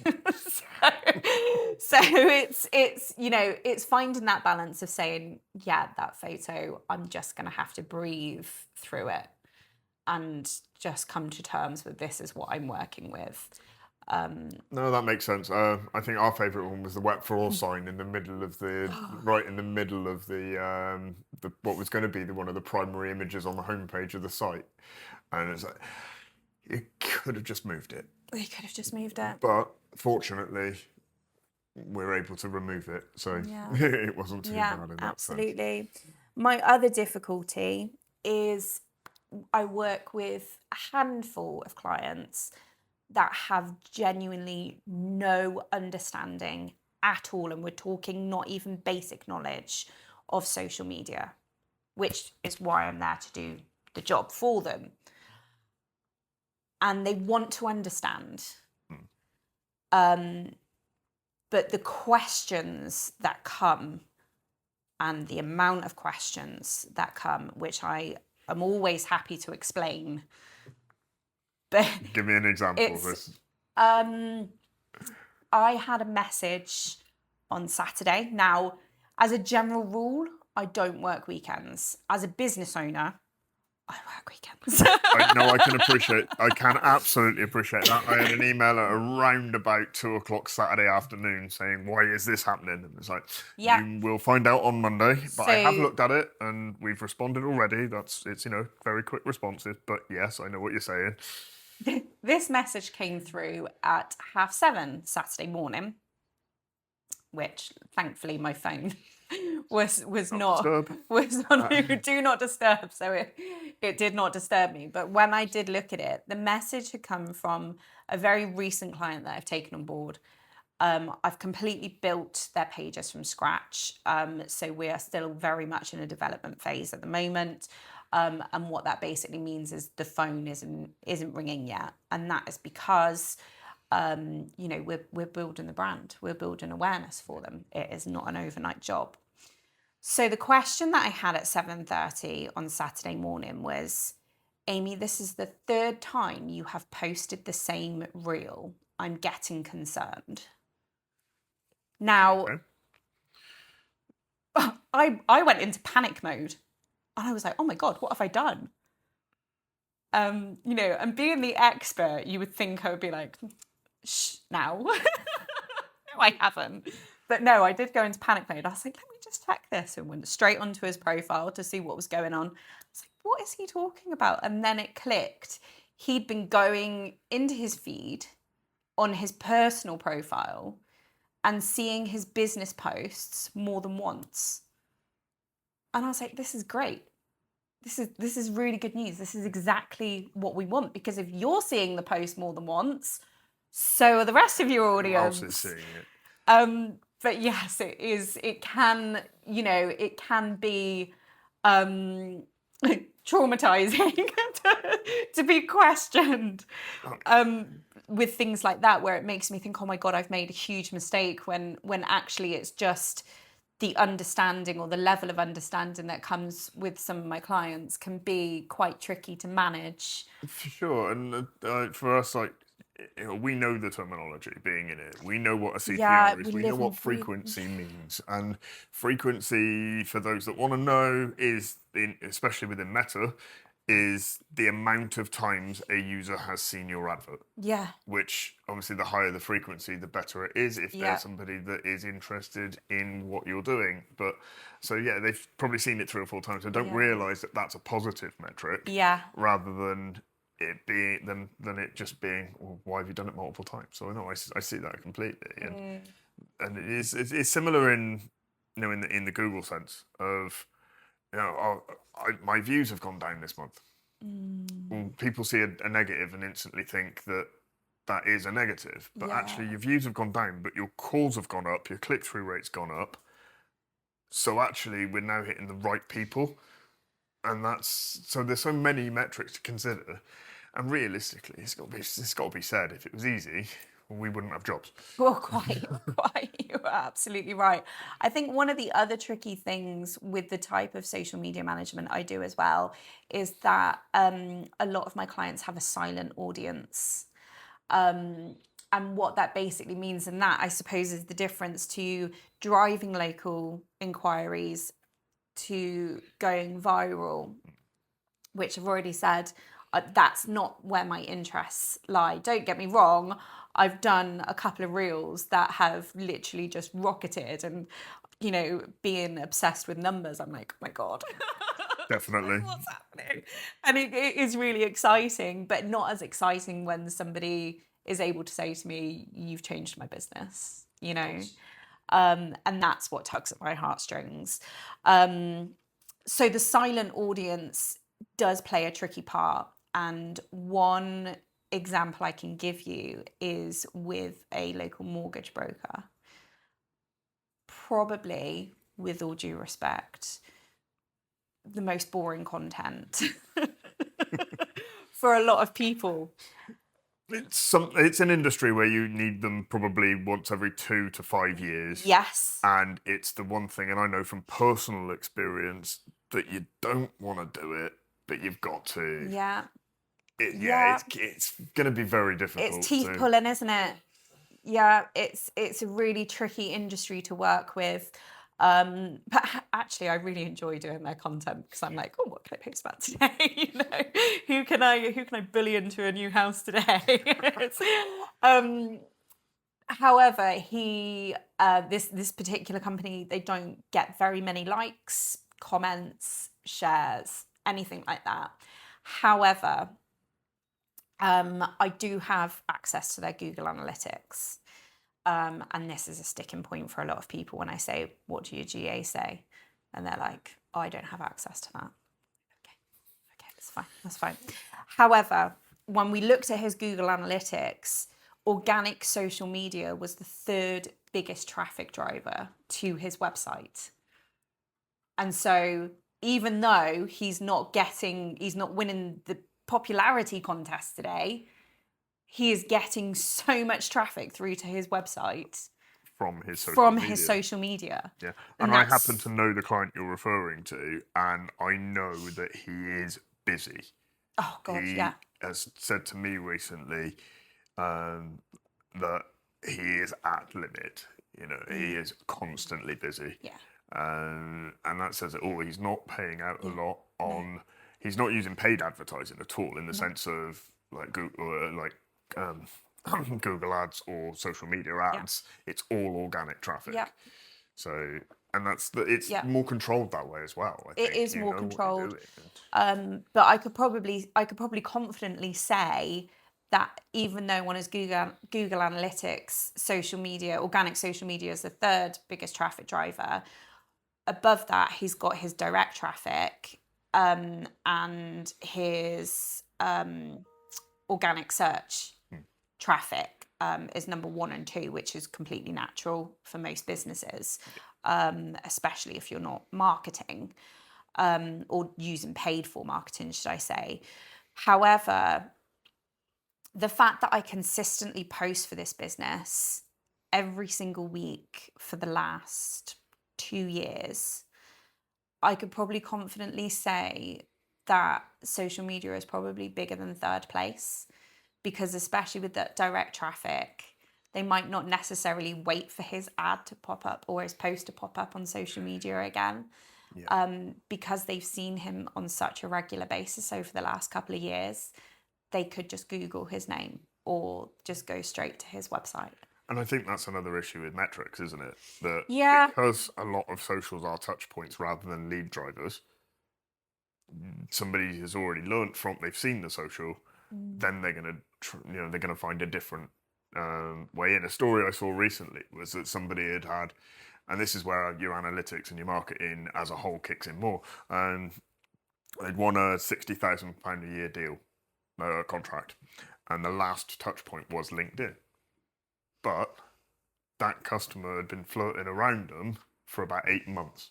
so it's you know, it's finding that balance of saying, yeah, that photo, I'm just going to have to breathe through it and just come to terms with this is what I'm working with. No, that makes sense. I think our favourite one was the wet floor sign in the middle of the, right in the middle of the what was going to be one of the primary images on the homepage of the site, and it's like you could have just moved it. They could have just moved it. But fortunately, we're able to remove it, so Yeah. it wasn't too Yeah, bad in that sense. absolutely. My other difficulty is I work with a handful of clients that have genuinely no understanding at all, and we're talking not even basic knowledge of social media, which is why I'm there to do the job for them. And they want to understand. But the questions that come and the amount of questions that come, which I am always happy to explain. But Give me an example of this. I had a message on Saturday. Now, as a general rule, I don't work weekends. As a business owner, I work weekends. I can absolutely appreciate that. I had an email at around about 2:00 Saturday afternoon saying, "Why is this happening?" And it's like, Yeah. you will find out on Monday. But I have So- looked at it and we've responded already. It's very quick responses. But yes, I know what you're saying. This message came through at 7:30 Saturday morning, which thankfully my phone was not disturb. was on do not disturb, so it did not disturb me. But when I did look at it, the message had come from a very recent client that I've taken on board. I've completely built their pages from scratch, so we are still very much in a development phase at the moment. And what that basically means is the phone isn't ringing yet, and that is because we're building the brand, we're building awareness for them. It is not an overnight job. So the question that I had at 7:30 on Saturday morning was, Amy, this is the third time you have posted the same reel. I'm getting concerned. Now, Okay. I went into panic mode. And I was like, oh my God, what have I done? And being the expert, you would think I would be like, shh, now. No, I haven't. But no, I did go into panic mode. I was like, let me just check this, and went straight onto his profile to see what was going on. I was like, what is he talking about? And then it clicked. He'd been going into his feed on his personal profile and seeing his business posts more than once. And I was like, this is great. This is really good news. This is exactly what we want, because if you're seeing the post more than once, so are the rest of your Who else audience. is seeing it? But yes, it is. It can be traumatizing to be questioned with things like that, where it makes me think, oh my God, I've made a huge mistake, when actually it's just the understanding, or the level of understanding that comes with some of my clients, can be quite tricky to manage. For sure, and for us, we know the terminology being in it. We know what a CTR is. We know what frequency means. And frequency, for those that want to know, is, especially within Meta, is the amount of times a user has seen your advert. Yeah. Which, obviously, the higher the frequency, the better it is if there's somebody that is interested in what you're doing. But, so yeah, they've probably seen it 3 or 4 times. So don't realise that that's a positive metric. Yeah. Rather than it being than it just being, well, why have you done it multiple times? So I see that completely, and it's similar in in the Google sense of, my views have gone down this month. Well, people see a negative and instantly think that is a negative, but actually your views have gone down, but your calls have gone up, your click-through rate's gone up. So actually we're now hitting the right people. And so there's so many metrics to consider, and realistically, it's got to be said. If it was easy, we wouldn't have jobs. Well, quite. You are absolutely right. I think one of the other tricky things with the type of social media management I do as well is that a lot of my clients have a silent audience. And what that basically means, and that I suppose is the difference to driving local inquiries to going viral, which I've already said, that's not where my interests lie. Don't get me wrong, I've done a couple of reels that have literally just rocketed, and being obsessed with numbers, I'm like, oh my God. Definitely. What's happening? And it is really exciting, but not as exciting when somebody is able to say to me, "You've changed my business," you know. And that's what tugs at my heartstrings. So the silent audience does play a tricky part. And one example I can give you is with a local mortgage broker. Probably, with all due respect, the most boring content for a lot of people. It's an industry where you need them probably once every 2 to 5 years. Yes. And it's the one thing, and I know from personal experience, that you don't want to do it, but you've got to. Yeah. It's going to be very difficult. It's teeth pulling, isn't it? Yeah, it's a really tricky industry to work with. But actually, I really enjoy doing their content because I'm like, oh, what can I post about today? You know, who can I bully into a new house today? However, this particular company, they don't get very many likes, comments, shares, anything like that. However, I do have access to their Google Analytics. And this is a sticking point for a lot of people when I say, what do your GA say? And they're like, oh, I don't have access to that. Okay, that's fine. However, when we looked at his Google Analytics, organic social media was the 3rd biggest traffic driver to his website. And so even though he's not winning the popularity contest today, he is getting so much traffic through to his website from his social media. Yeah, and I happen to know the client you're referring to, and I know that he is busy. Oh God, he has said to me recently that he is at limit. You know, he is constantly busy. Yeah. And that says it all. He's not paying out a lot on. He's not using paid advertising at all in the sense of like Google, Google ads or social media ads. It's all organic traffic. Yeah. So, and it's more controlled that way as well. I think. It is more controlled. But I could probably confidently say that even though on his Google Analytics, social media, organic social media is the 3rd biggest traffic driver. Above that, he's got his direct traffic and his organic search traffic is number 1 and 2, which is completely natural for most businesses, especially if you're not marketing or using paid for marketing, should I say. However, the fact that I consistently post for this business every single week for the last 2 years, I could probably confidently say that social media is probably bigger than 3rd place, because especially with that direct traffic, they might not necessarily wait for his ad to pop up or his post to pop up on social media again, because they've seen him on such a regular basis over the last couple of years. They could just Google his name or just go straight to his website. And I think that's another issue with metrics, isn't it? That because a lot of socials are touch points rather than lead drivers, somebody has already learnt from, they've seen the social, then they're going to, they're going to find a different way in. A story I saw recently was that somebody had, and this is where your analytics and your marketing as a whole kicks in more, they'd won a £60,000 a year deal, contract, and the last touch point was LinkedIn. But that customer had been floating around them for about 8 months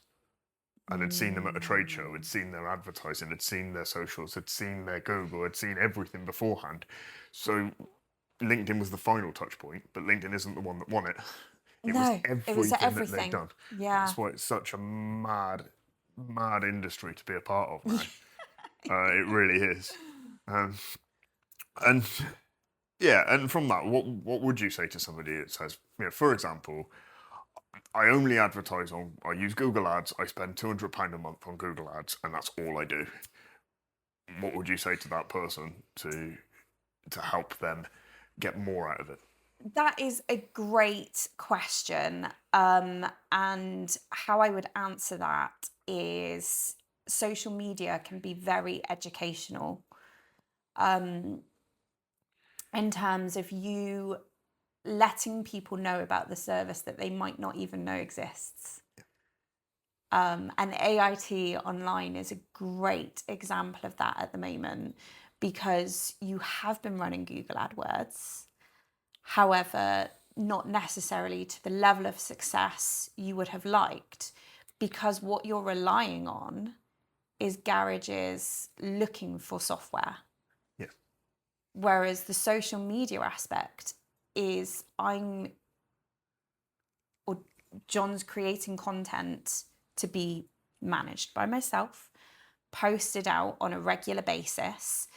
and had seen them at a trade show, had seen their advertising, had seen their socials, had seen their Google, had seen everything beforehand. So LinkedIn was the final touch point, but LinkedIn isn't the one that won it. It was everything that they've done. Yeah. That's why it's such a mad industry to be a part of now. It really is. And from that, what would you say to somebody that says, for example, I only advertise I use Google Ads, I spend £200 a month on Google Ads, and that's all I do. What would you say to that person to help them get more out of it? That is a great question. And how I would answer that is social media can be very educational. in terms of you letting people know about the service that they might not even know exists. And AIT Online is a great example of that at the moment, because you have been running Google AdWords. However, not necessarily to the level of success you would have liked, because what you're relying on is garages looking for software. Yeah. Whereas the social media aspect is John's creating content to be managed by myself, posted out on a regular basis,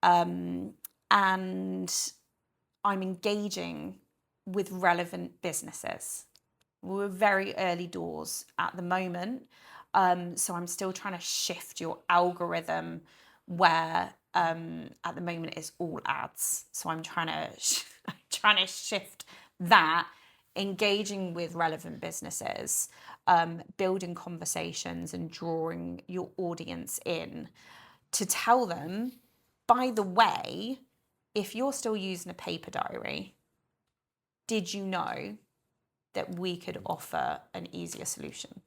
and I'm engaging with relevant businesses. We're very early doors at the moment, so I'm still trying to shift your algorithm where at the moment it's all ads. So I'm trying to shift that, engaging with relevant businesses, building conversations and drawing your audience in to tell them, by the way, if you're still using a paper diary, did you know that we could offer an easier solution?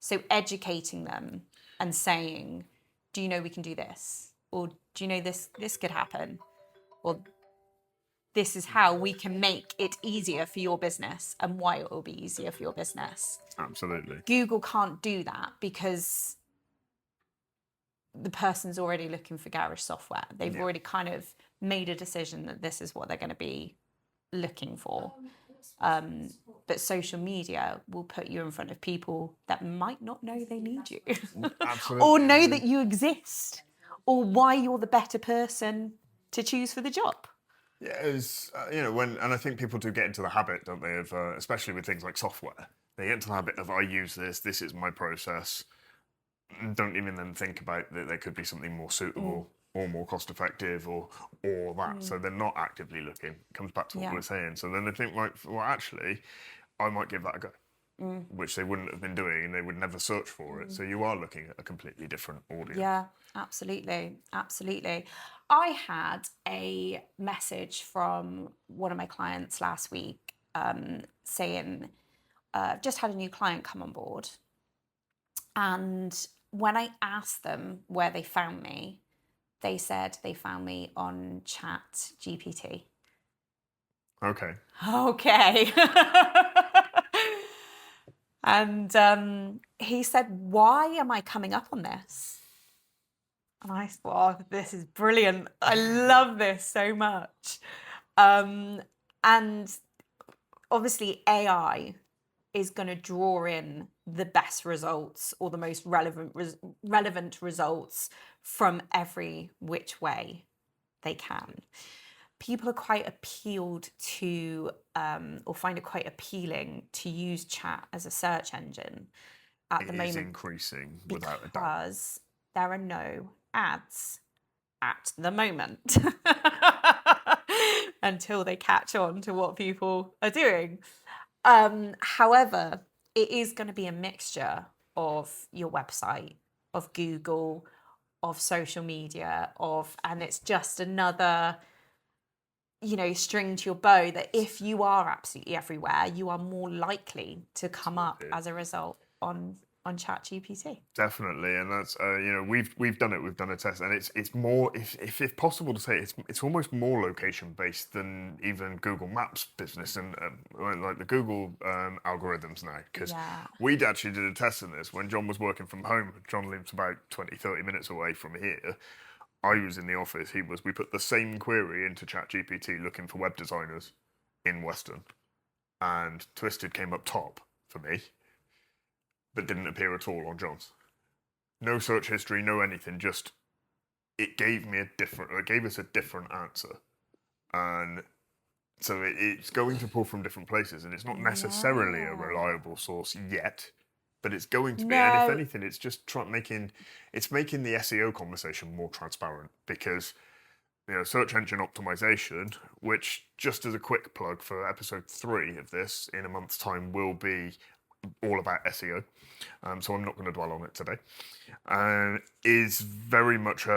So educating them and saying, do you know we can do this? Or do you know this could happen? Or this is how we can make it easier for your business and why it will be easier for your business. Absolutely. Google can't do that because the person's already looking for garage software. They've already kind of made a decision that this is what they're going to be looking for. But social media will put you in front of people that might not know they need you. Absolutely. Or know that you exist, or why you're the better person to choose for the job. Yeah, it's, and I think people do get into the habit, don't they, of, especially with things like software, they get into the habit of, I use this is my process, and don't even then think about that there could be something more suitable or more cost effective or that. So they're not actively looking. It comes back to what we're saying. So then they think, like, well, actually, I might give that a go. Which they wouldn't have been doing, and they would never search for it. So you are looking at a completely different audience. Yeah, absolutely. I had a message from one of my clients last week saying, just had a new client come on board. And when I asked them where they found me, they said they found me on Chat GPT. Okay. And he said, why am I coming up on this? And I thought, oh, this is brilliant. I love this so much. And obviously AI is going to draw in the best results or the most relevant results from every which way they can. People are quite appealed to, or find it quite appealing to use chat as a search engine at the moment. It is increasing without a doubt. Because there are no ads at the moment until they catch on to what people are doing. However, it is going to be a mixture of your website, of Google, of social media, and it's just another, string to your bow that if you are absolutely everywhere, you are more likely to come up as a result on ChatGPT. Definitely, and that's we've done it. We've done a test, and it's more, if possible to say, it's almost more location based than even Google Maps business and like the Google algorithms now. Because we actually did a test in this when John was working from home. John lives about 20-30 minutes away from here. I was in the office. We put the same query into ChatGPT looking for web designers in Weston, and Twisted came up top for me, but didn't appear at all on John's. No search history, no anything. Just it gave us a different answer, and so it's going to pull from different places, and it's not necessarily a reliable source yet. But it's going to be, and if anything, it's just making the SEO conversation more transparent, because search engine optimization, which, just as a quick plug for episode 3 of this in a month's time, will be all about SEO. So I'm not going to dwell on it today. Is very much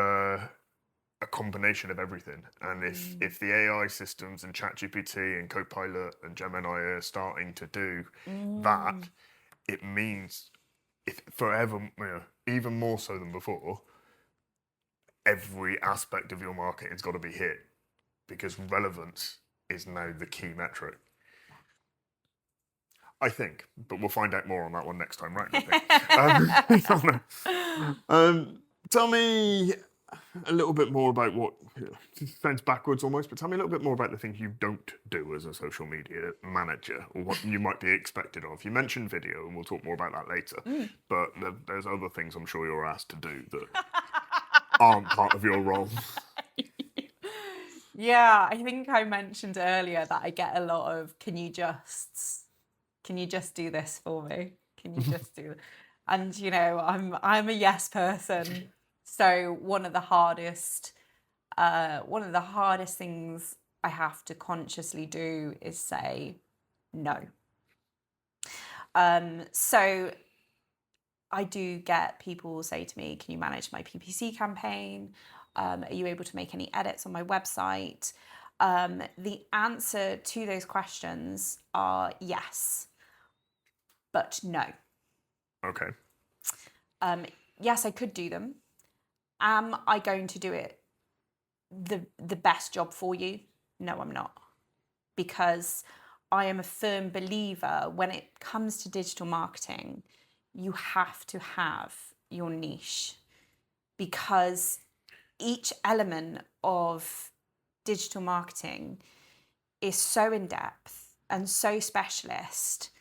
a combination of everything. And if the AI systems and ChatGPT and Copilot and Gemini are starting to do that, it means forever, even more so than before, every aspect of your marketing's got to be hit, because relevance is now the key metric. I think, but we'll find out more on that one next time, right? I think. Tell me a little bit more about what sounds backwards almost, but tell me a little bit more about the things you don't do as a social media manager, or what you might be expected of. You mentioned video, and we'll talk more about that later. But there's other things I'm sure you're asked to do that aren't part of your role. Yeah, I think I mentioned earlier that I get a lot of, can you just do this for me? Can you just do it? And I'm a yes person. So one of the hardest things I have to consciously do is say no. So I do get people say to me, can you manage my PPC campaign? Are you able to make any edits on my website? The answer to those questions are yes, but no. Okay. Yes, I could do them. Am I going to do it the best job for you? No, I'm not. Because I am a firm believer when it comes to digital marketing, you have to have your niche, because each element of digital marketing is so in depth and so specialist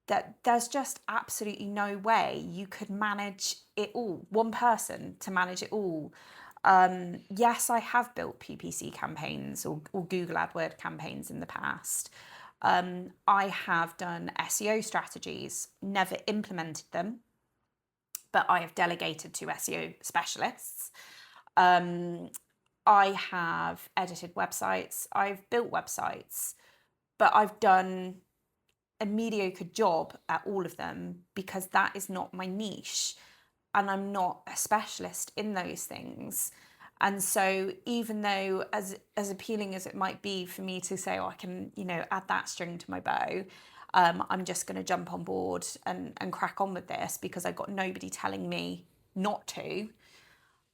that there's just absolutely no way you could manage it all, one person to manage it all. Yes, I have built PPC campaigns or Google AdWords campaigns in the past. I have done SEO strategies, never implemented them, but I have delegated to SEO specialists. I have edited websites, I've built websites, but I've done a mediocre job at all of them because that is not my niche and I'm not a specialist in those things. And so even though as appealing as it might be for me to say, oh, I can, add that string to my bow, I'm just going to jump on board and crack on with this because I've got nobody telling me not to.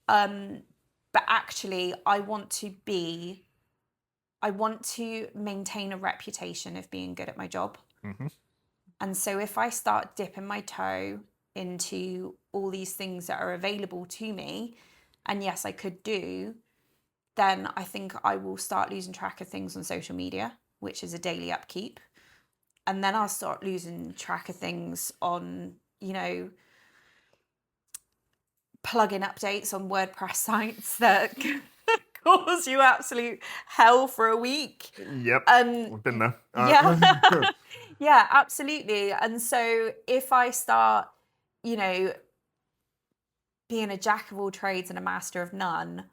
But actually, I want to maintain a reputation of being good at my job. Mm-hmm. And so if I start dipping my toe into all these things that are available to me, and yes, I could do, then I think I will start losing track of things on social media, which is a daily upkeep. And then I'll start losing track of things on, plugin updates on WordPress sites that cause you absolute hell for a week. Yep, we've been there. Yeah, yeah, absolutely. And so if I start, being a jack of all trades and a master of none,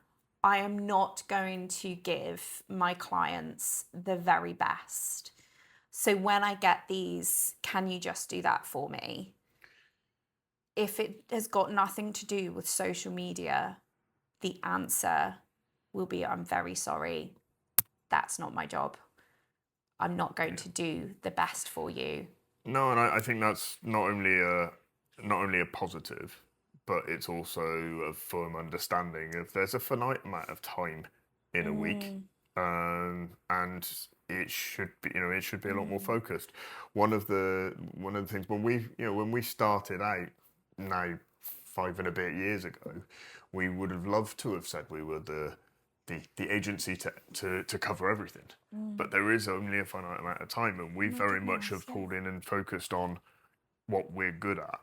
I am not going to give my clients the very best. So when I get these, can you just do that for me? If it has got nothing to do with social media, the answer will be, I'm very sorry, that's not my job. I'm not going to do the best for you. No, and I think that's not only a positive, but it's also a firm understanding of there's a finite amount of time in a week, and it should be a lot more focused. One of the things when we started out now 5 and a bit years ago, we would have loved to have said we were the agency to cover everything, but there is only a finite amount of time, and we very much have pulled in and focused on what we're good at,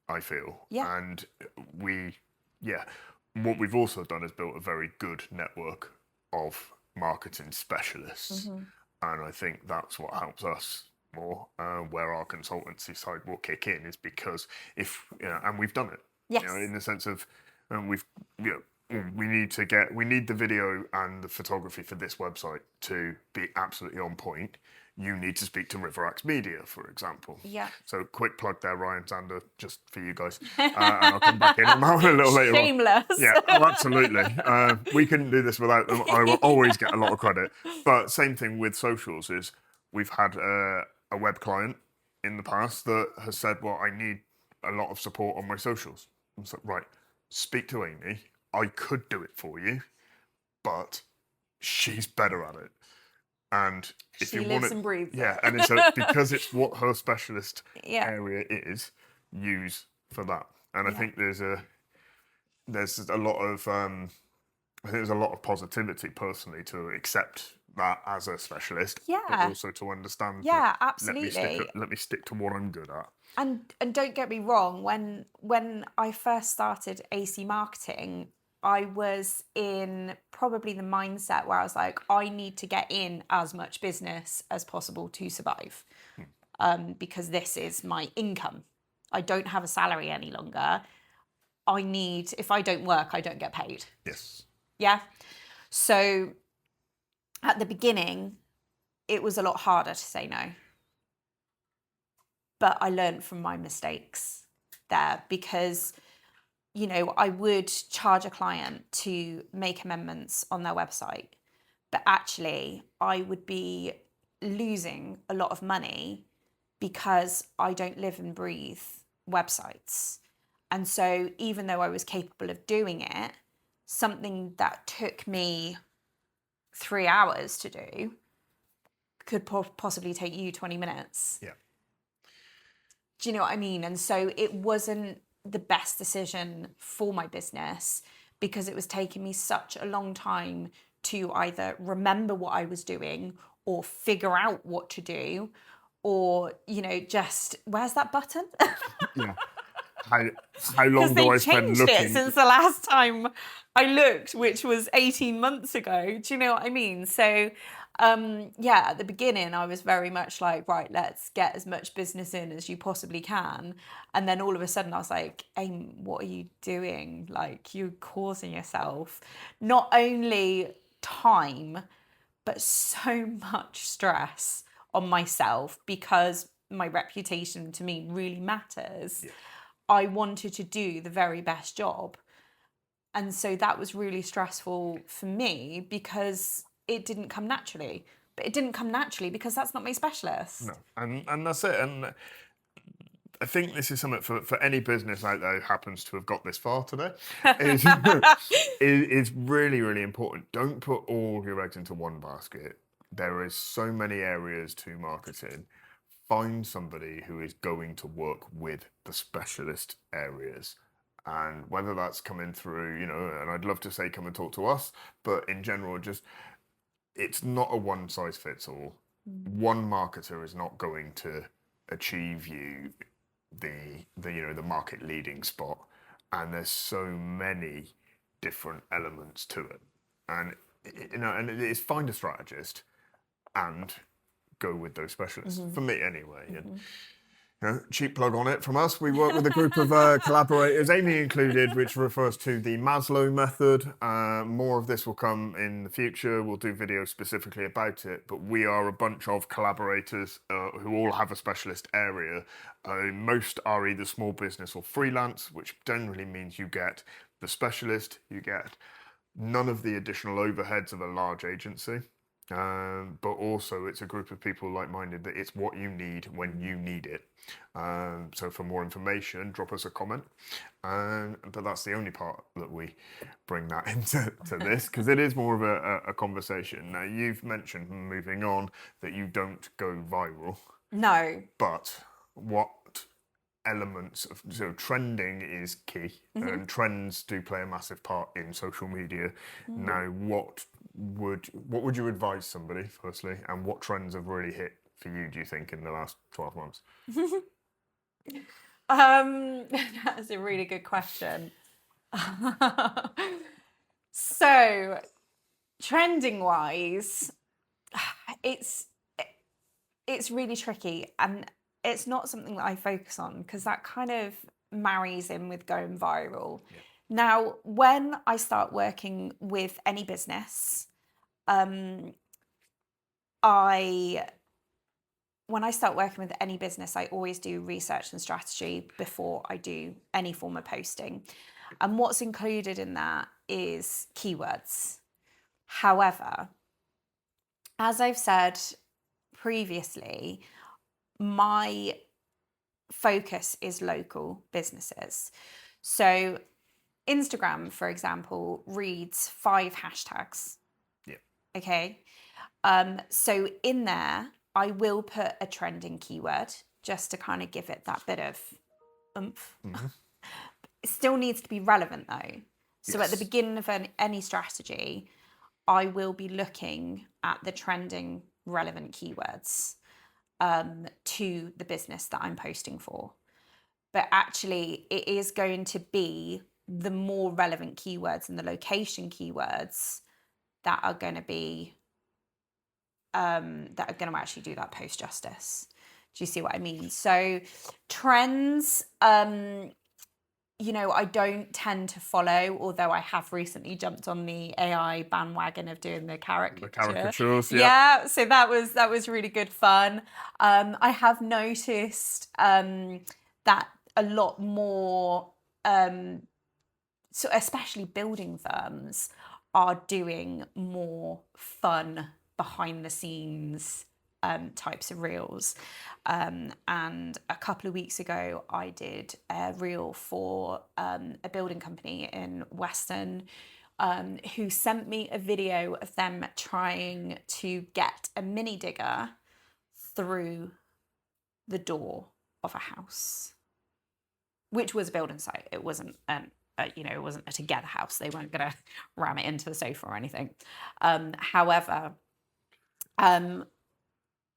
I feel. Yeah. And what we've also done is built a very good network of marketing specialists, and I think that's what helps us more, where our consultancy side will kick in, is because and we've done it. Yes. In the sense of we need the video and the photography for this website to be absolutely on point. you need to speak to Riverax Media, for example. Yeah. So quick plug there, Ryan Zander, just for you guys. And I'll come back in on that one a little later on. Shameless. Yeah, oh, absolutely. We couldn't do this without them. I will always get a lot of credit. But same thing with socials is we've had a web client in the past that has said, well, I need a lot of support on my socials. I'm like, right, speak to Amy. I could do it for you, but she's better at it. And if She you lives want and breathes it. yeah, and because it's what her specialist area is, use for that. And I think there's a lot of I think there's a lot of positivity personally to accept that as a specialist, but Yeah. also to understand. Yeah, that absolutely. Let me stick to what I'm good at. And don't get me wrong, when I first started AC Marketing, I was in probably the mindset where I was like, I need to get in as much business as possible to survive, because this is my income. I don't have a salary any longer. If I don't work, I don't get paid. Yes. Yeah. So at the beginning, it was a lot harder to say no. But I learned from my mistakes there because, I would charge a client to make amendments on their website, but actually I would be losing a lot of money because I don't live and breathe websites. And so even though I was capable of doing it, something that took me 3 hours to do could possibly take you 20 minutes. Yeah. Do you know what I mean? And so it wasn't the best decision for my business because it was taking me such a long time to either remember what I was doing or figure out what to do or, just, where's that button? Yeah. How long do I spend changed looking? it since the last time I looked, which was 18 months ago. Do you know what I mean? So, at the beginning, I was very much like, right, let's get as much business in as you possibly can. And then all of a sudden I was like, Aim, what are you doing? Like, you're causing yourself not only time, but so much stress on myself because my reputation to me really matters. Yeah. I wanted to do the very best job. And so that was really stressful for me because it didn't come naturally. But it didn't come naturally because that's not my specialist. No, and that's it. And I think this is something for any business out there who happens to have got this far today. Is really, really important. Don't put all your eggs into one basket. There is so many areas to marketing. Find somebody who is going to work with the specialist areas. And whether that's coming through, and I'd love to say come and talk to us, but in general, it's not a one size fits all. One marketer is not going to achieve you the market leading spot. And there's so many different elements to it. And and it is find a strategist and go with those specialists. For me anyway. And cheap plug on it from us. We work with a group of collaborators, Amy included, which refers to the Maslow method. More of this will come in the future. We'll do videos specifically about it. But we are a bunch of collaborators who all have a specialist area. Most are either small business or freelance, which generally means you get the specialist, you get none of the additional overheads of a large agency. But also it's a group of people like-minded that it's what you need when you need it. So for more information, drop us a comment. But that's the only part that we bring that into this, because it is more of a conversation. Now, you've mentioned, moving on, that you don't go viral. No. But what elements of trending is key, and trends do play a massive part in social media. Now, what would you advise somebody firstly, and what trends have really hit for you, do you think, in the last 12 months? That's a really good question. So trending wise, it's really tricky, and it's not something that I focus on because that kind of marries in with going viral. Yeah. Now, when I start working with any business, I when I start working with any business, I always do research and strategy before I do any form of posting. And what's included in that is keywords. However, as I've said previously, my focus is local businesses. So Instagram, for example, reads 5 hashtags. Yeah. Okay. So in there, I will put a trending keyword just to kind of give it that bit of oomph. It still needs to be relevant though. So at the Yes. beginning of any strategy, I will be looking at the trending relevant keywords to the business that I'm posting for. But actually, it is going to be the more relevant keywords and the location keywords that are going to be that are going to actually do that post justice. Do you see what I mean? So trends, you know, I don't tend to follow, although I have recently jumped on the AI bandwagon of doing the caricature. The caricatures, Yeah, so that was really good fun. I have noticed that a lot more, so especially building firms, are doing more fun behind the scenes types of reels. And a couple of weeks ago, I did a reel for a building company in Weston who sent me a video of them trying to get a mini digger through the door of a house, which was a building site. It wasn't it wasn't a together house. They weren't going to ram it into the sofa or anything. However,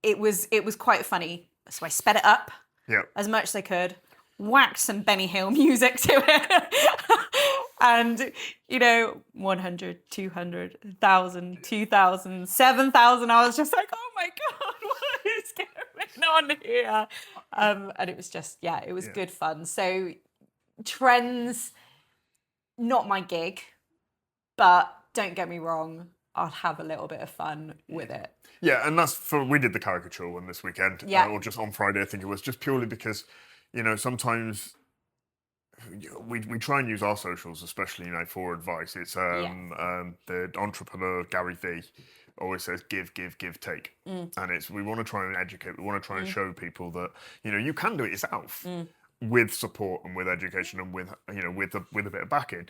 it was quite funny. So I sped it up as much as I could, whacked some Benny Hill music to it. And, 100, 200, 1,000, 2,000, 7,000. I was just like, oh my God, what is going on here? And it was just, it was good fun. So trends, not my gig, but don't get me wrong, I'll have a little bit of fun with it. Yeah, and we did the caricature one this weekend, or just on Friday, I think it was, just purely because, sometimes we try and use our socials, especially, for advice. It's the entrepreneur Gary Vee always says, give, take. And we want to try and educate, we want to try and show people that, you can do it yourself. With support and with education and with with a bit of backing.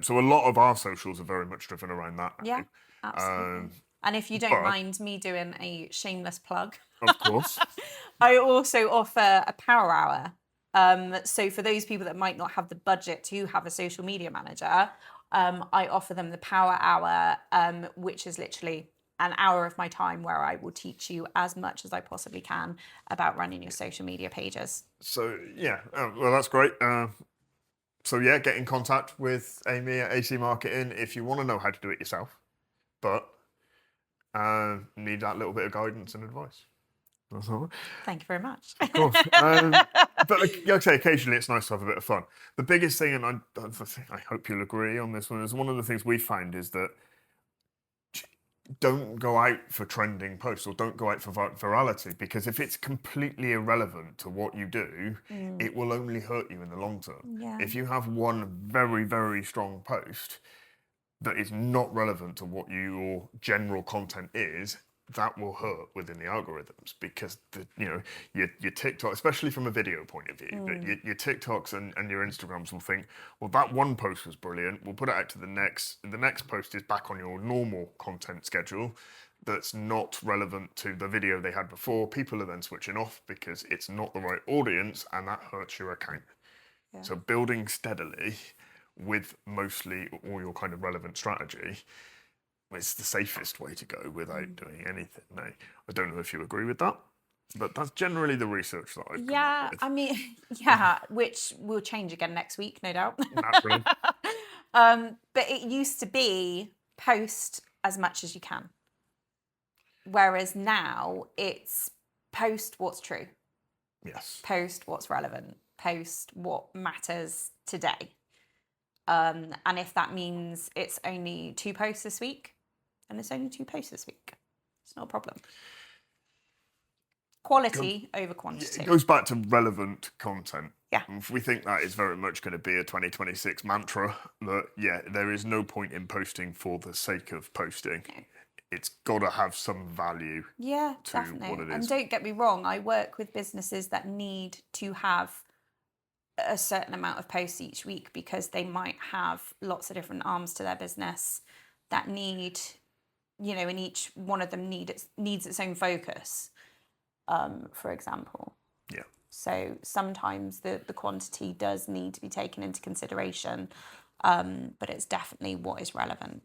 So a lot of our socials are very much driven around that. Yeah, absolutely. And if you don't mind me doing a shameless plug, of course, I also offer a power hour. So for those people that might not have the budget to have a social media manager, I offer them the power hour, which is literally an hour of my time where I will teach you as much as I possibly can about running your social media pages. So well, that's great. Get in contact with Amy at AC Marketing if you want to know how to do it yourself, but need that little bit of guidance and advice. That's all. Thank you very much. Of course. But like I say, occasionally it's nice to have a bit of fun. The biggest thing, and I hope you'll agree on this one, is one of the things we find is that don't go out for trending posts or don't go out for virality, because if it's completely irrelevant to what you do, it will only hurt you in the long term. Yeah. If you have one very, very strong post that is not relevant to what your general content is, that will hurt within the algorithms, because your TikTok, especially from a video point of view, but your TikToks and your Instagrams will think, well, that one post was brilliant, we'll put it out to the next, and the next post is back on your normal content schedule that's not relevant to the video they had before. People are then switching off because it's not the right audience, and that hurts your account. Yeah. So building steadily with mostly all your kind of relevant strategy, it's the safest way to go without doing anything. Now, I don't know if you agree with that, but that's generally the research that I've come up with. I mean, which will change again next week, no doubt. Naturally. But it used to be post as much as you can. Whereas now it's post what's true. Yes. Post what's relevant. Post what matters today. And if that means it's only 2 posts this week, and it's only 2 posts this week, it's not a problem. Quality over quantity. It goes back to relevant content. Yeah. And if we think that is very much going to be a 2026 mantra, that, there is no point in posting for the sake of posting. It's got to have some value. Yeah, to definitely. what it And is. don't get me wrong, I work with businesses that need to have a certain amount of posts each week because they might have lots of different arms to their business that need, and each one of them needs its own focus, for example. Yeah. So sometimes the quantity does need to be taken into consideration, but it's definitely what is relevant.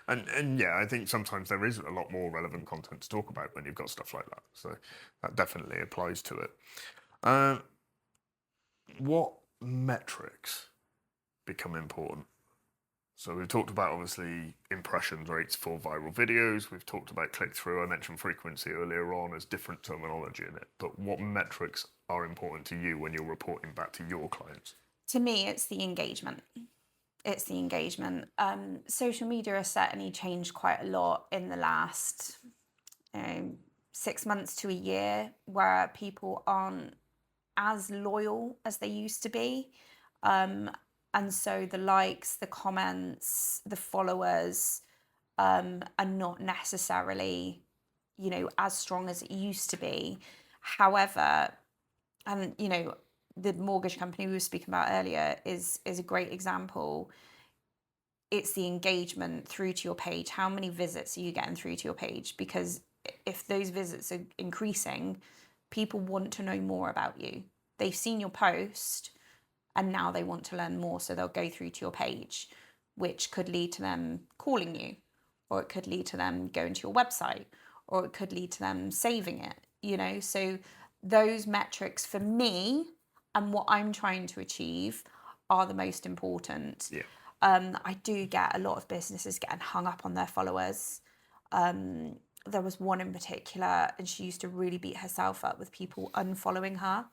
And I think sometimes there is a lot more relevant content to talk about when you've got stuff like that. So that definitely applies to it. What metrics become important? So we've talked about, obviously, impression rates for viral videos. We've talked about click-through. I mentioned frequency earlier on as different terminology in it. But what metrics are important to you when you're reporting back to your clients? To me, it's the engagement. It's the engagement. Social media has certainly changed quite a lot in the last 6 months to a year, where people aren't as loyal as they used to be. And so the likes, the comments, the followers are not necessarily, as strong as it used to be. However, and, the mortgage company we were speaking about earlier is a great example. It's the engagement through to your page. How many visits are you getting through to your page? Because if those visits are increasing, people want to know more about you. They've seen your post and now they want to learn more, so they'll go through to your page, which could lead to them calling you, or it could lead to them going to your website, or it could lead to them saving it, So those metrics for me and what I'm trying to achieve are the most important. Yeah. I do get a lot of businesses getting hung up on their followers. There was one in particular, and she used to really beat herself up with people unfollowing her.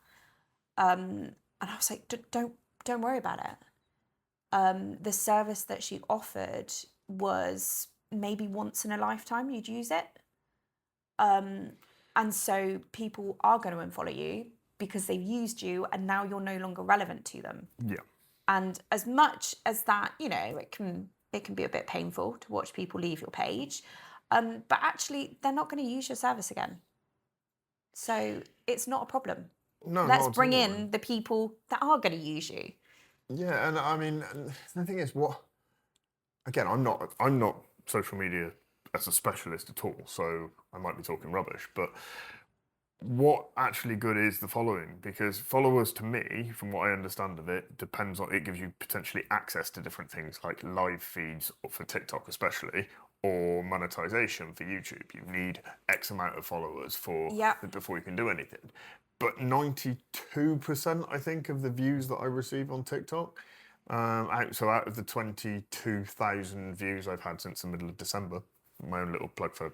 And I was like, don't worry about it. The service that she offered was maybe once in a lifetime you'd use it. And so people are going to unfollow you because they've used you and now you're no longer relevant to them. Yeah. And as much as that, it can be a bit painful to watch people leave your page, but actually they're not going to use your service again. So it's not a problem. No, Let's not bring at all. in the people that are going to use you. Yeah, and I mean, the thing is, again, I'm not social media as a specialist at all, so I might be talking rubbish, but what actually good is the following? Because followers, to me, from what I understand of it, it gives you potentially access to different things like live feeds for TikTok especially, or monetization for YouTube. You need X amount of followers before you can do anything. But 92%, I think, of the views that I receive on TikTok, so out of the 22,000 views I've had since the middle of December, my own little plug for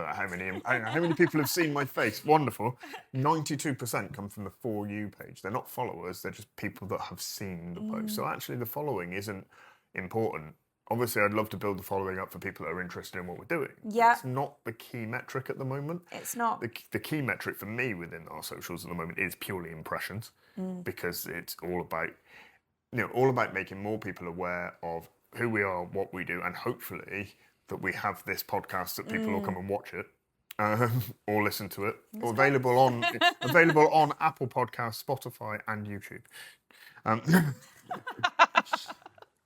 how many people have seen my face. Wonderful. 92% come from the For You page. They're not followers, they're just people that have seen the post. So actually the following isn't important. Obviously, I'd love to build the following up for people that are interested in what we're doing. Yeah. It's not the key metric at the moment. It's not. The key metric for me within our socials at the moment is purely impressions, because it's all about making more people aware of who we are, what we do, and hopefully that we have this podcast that people will come and watch it, or listen to it, or available on Apple Podcasts, Spotify, and YouTube.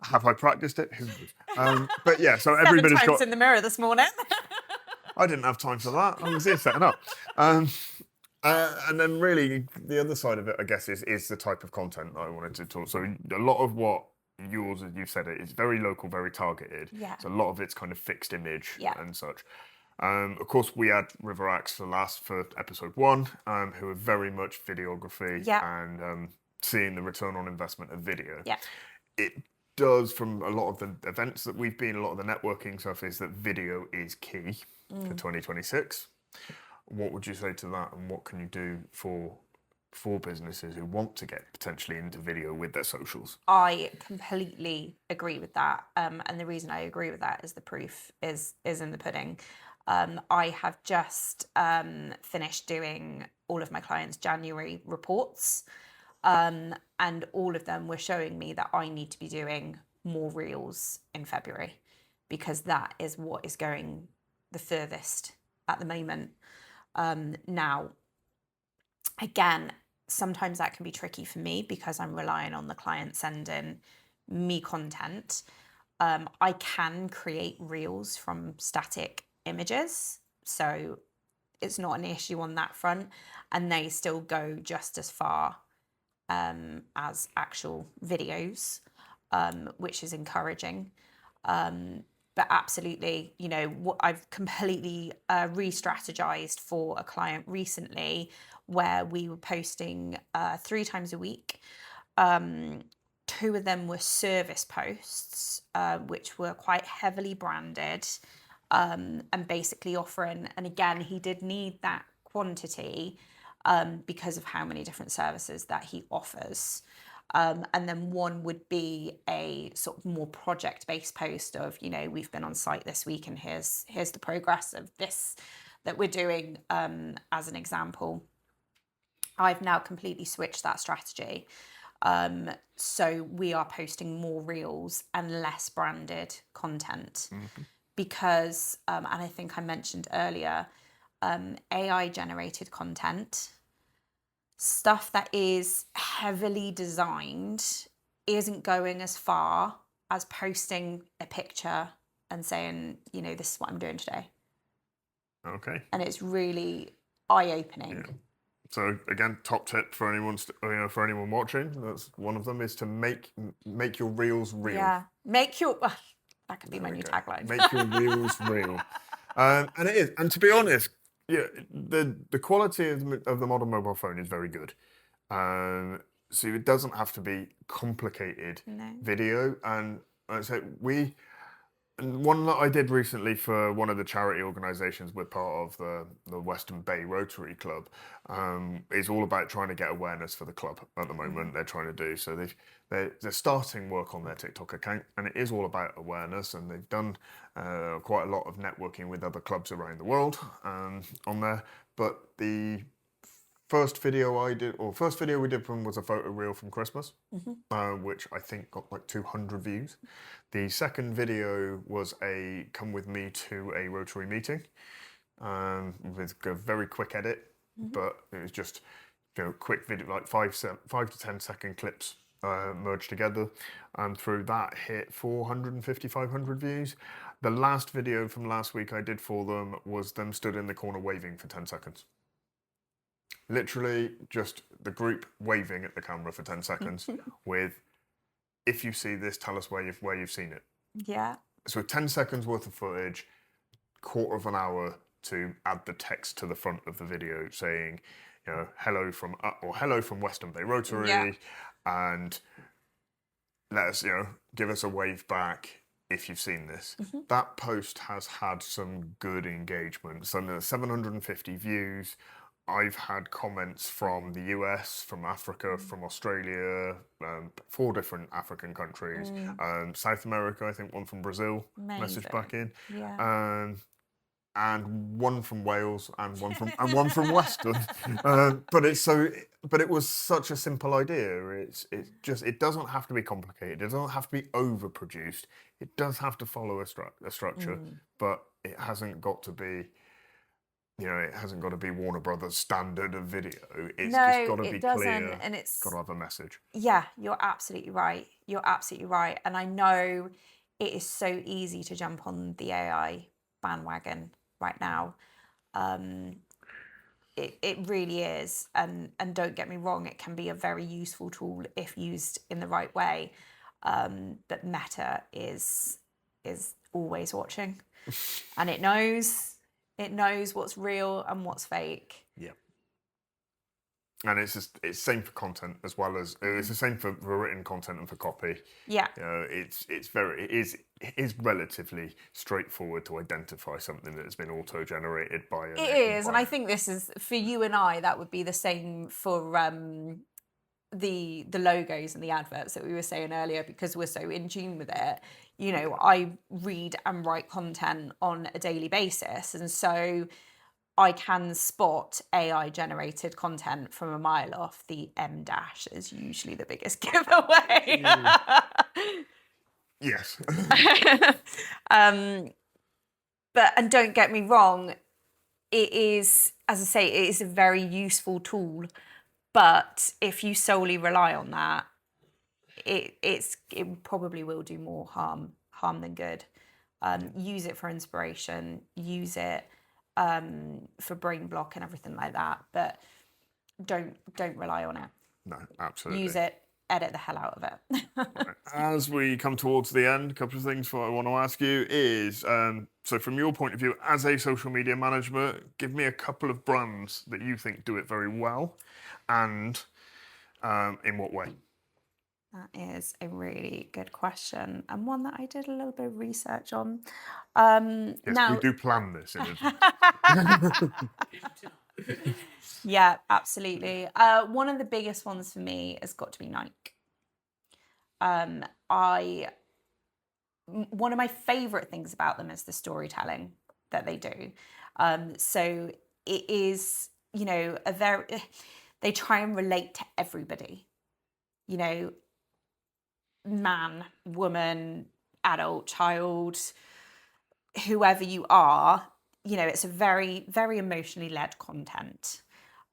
Have I practiced it? Who knows? But yeah, so every 7 minute's times got. in the mirror this morning. I didn't have time for that. I was here setting up. And then really the other side of it, I guess, is the type of content that I wanted to talk. So a lot of what yours, as you've said, it's very local, very targeted. Yeah. So a lot of it's kind of fixed image and such. Of course, we had River Axe for episode 1, who are very much videography and seeing the return on investment of video. Yeah. It does, from a lot of the events that we've been, a lot of the networking stuff, is that video is key for 2026. What would you say to that, and what can you do for businesses who want to get potentially into video with their socials? I completely agree with that. And the reason I agree with that is the proof is in the pudding. I have just finished doing all of my clients' January reports, and all of them were showing me that I need to be doing more reels in February, because that is what is going the furthest at the moment. Now, again, sometimes that can be tricky for me because I'm relying on the client sending me content. I can create reels from static images, so it's not an issue on that front, and they still go just as far as actual videos, which is encouraging. But absolutely, you know, what I've completely re-strategized for a client recently, where we were posting 3 times a week. 2 of them were service posts, which were quite heavily branded, and basically offering, and again, he did need that quantity because of how many different services that he offers. And then one would be a sort of more project-based post of, you know, we've been on site this week and here's the progress of this that we're doing, as an example. I've now completely switched that strategy. So we are posting more reels and less branded content, because, and I think I mentioned earlier, AI generated content, stuff that is heavily designed, isn't going as far as posting a picture and saying, you know, this is what I'm doing today. Okay. And it's really eye-opening. Yeah. So again, top tip for anyone, for anyone watching, that's one of them, is to make your reels real. Yeah, make your that could be my new tagline. Make your reels real, and it is. And to be honest, yeah, the quality of the modern mobile phone is very good. So it doesn't have to be complicated video. And so and one that I did recently for one of the charity organisations we're part of, the Western Bay Rotary Club, is all about trying to get awareness for the club at the moment. They're trying to do so. They're starting work on their TikTok account, and it is all about awareness. And they've done quite a lot of networking with other clubs around the world on there. But the first video we did from was a photo reel from Christmas, which I think got like 200 views. The second video was a come with me to a Rotary meeting, with a very quick edit, but it was just, you know, quick video, like 5 to 10 second clips merged together, and through that hit 450, 500 views. The last video from last week I did for them was them stood in the corner waving for 10 seconds. Literally just the group waving at the camera for 10 seconds with, if you see this, tell us where you've seen it. Yeah. So 10 seconds worth of footage, quarter of an hour to add the text to the front of the video saying, you know, hello from Western Bay Rotary, and let us, you know, give us a wave back if you've seen this. That post has had some good engagement. So 750 views. I've had comments from the US, from Africa, from Australia, 4 different African countries, South America, I think one from Brazil messaged back in, and one from Wales and one from Western. But it was such a simple idea. It doesn't have to be complicated. It doesn't have to be overproduced. It does have to follow a structure, but it hasn't got to be. You know, it hasn't got to be Warner Brothers standard of video. It's just got to be clear, and it's got to have a message. Yeah, you're absolutely right. You're absolutely right. And I know it is so easy to jump on the AI bandwagon right now. It really is. And don't get me wrong, it can be a very useful tool if used in the right way. But Meta is always watching, and it knows. It knows what's real and what's fake. Yeah. And it's same for content as well as it's the same for written content and for copy. Yeah. You know, it is relatively straightforward to identify something that has been auto-generated by It is, and I think this is for you and I. That would be the same for the logos and the adverts that we were saying earlier, because we're so in tune with it, you know, I read and write content on a daily basis, and so I can spot AI generated content from a mile off. The M dash is usually the biggest giveaway. Yes. But, and don't get me wrong, it is, as I say, it is a very useful tool. But if you solely rely on that, it probably will do more harm than good. Use it for inspiration. Use it for brain block and everything like that. But don't rely on it. No, absolutely. Use it. Edit the hell out of it. Right. As we come towards the end, a couple of things I want to ask you is, so from your point of view as a social media manager, give me a couple of brands that you think do it very well, and in what way? That is a really good question, and one that I did a little bit of research on. Yes, now, we do plan this in advance. Yeah, absolutely. One of the biggest ones for me has got to be Nike. One of my favorite things about them is the storytelling that they do. So it is, you know, they try and relate to everybody, you know, man, woman, adult, child, whoever you are, you know, it's a very, very emotionally led content.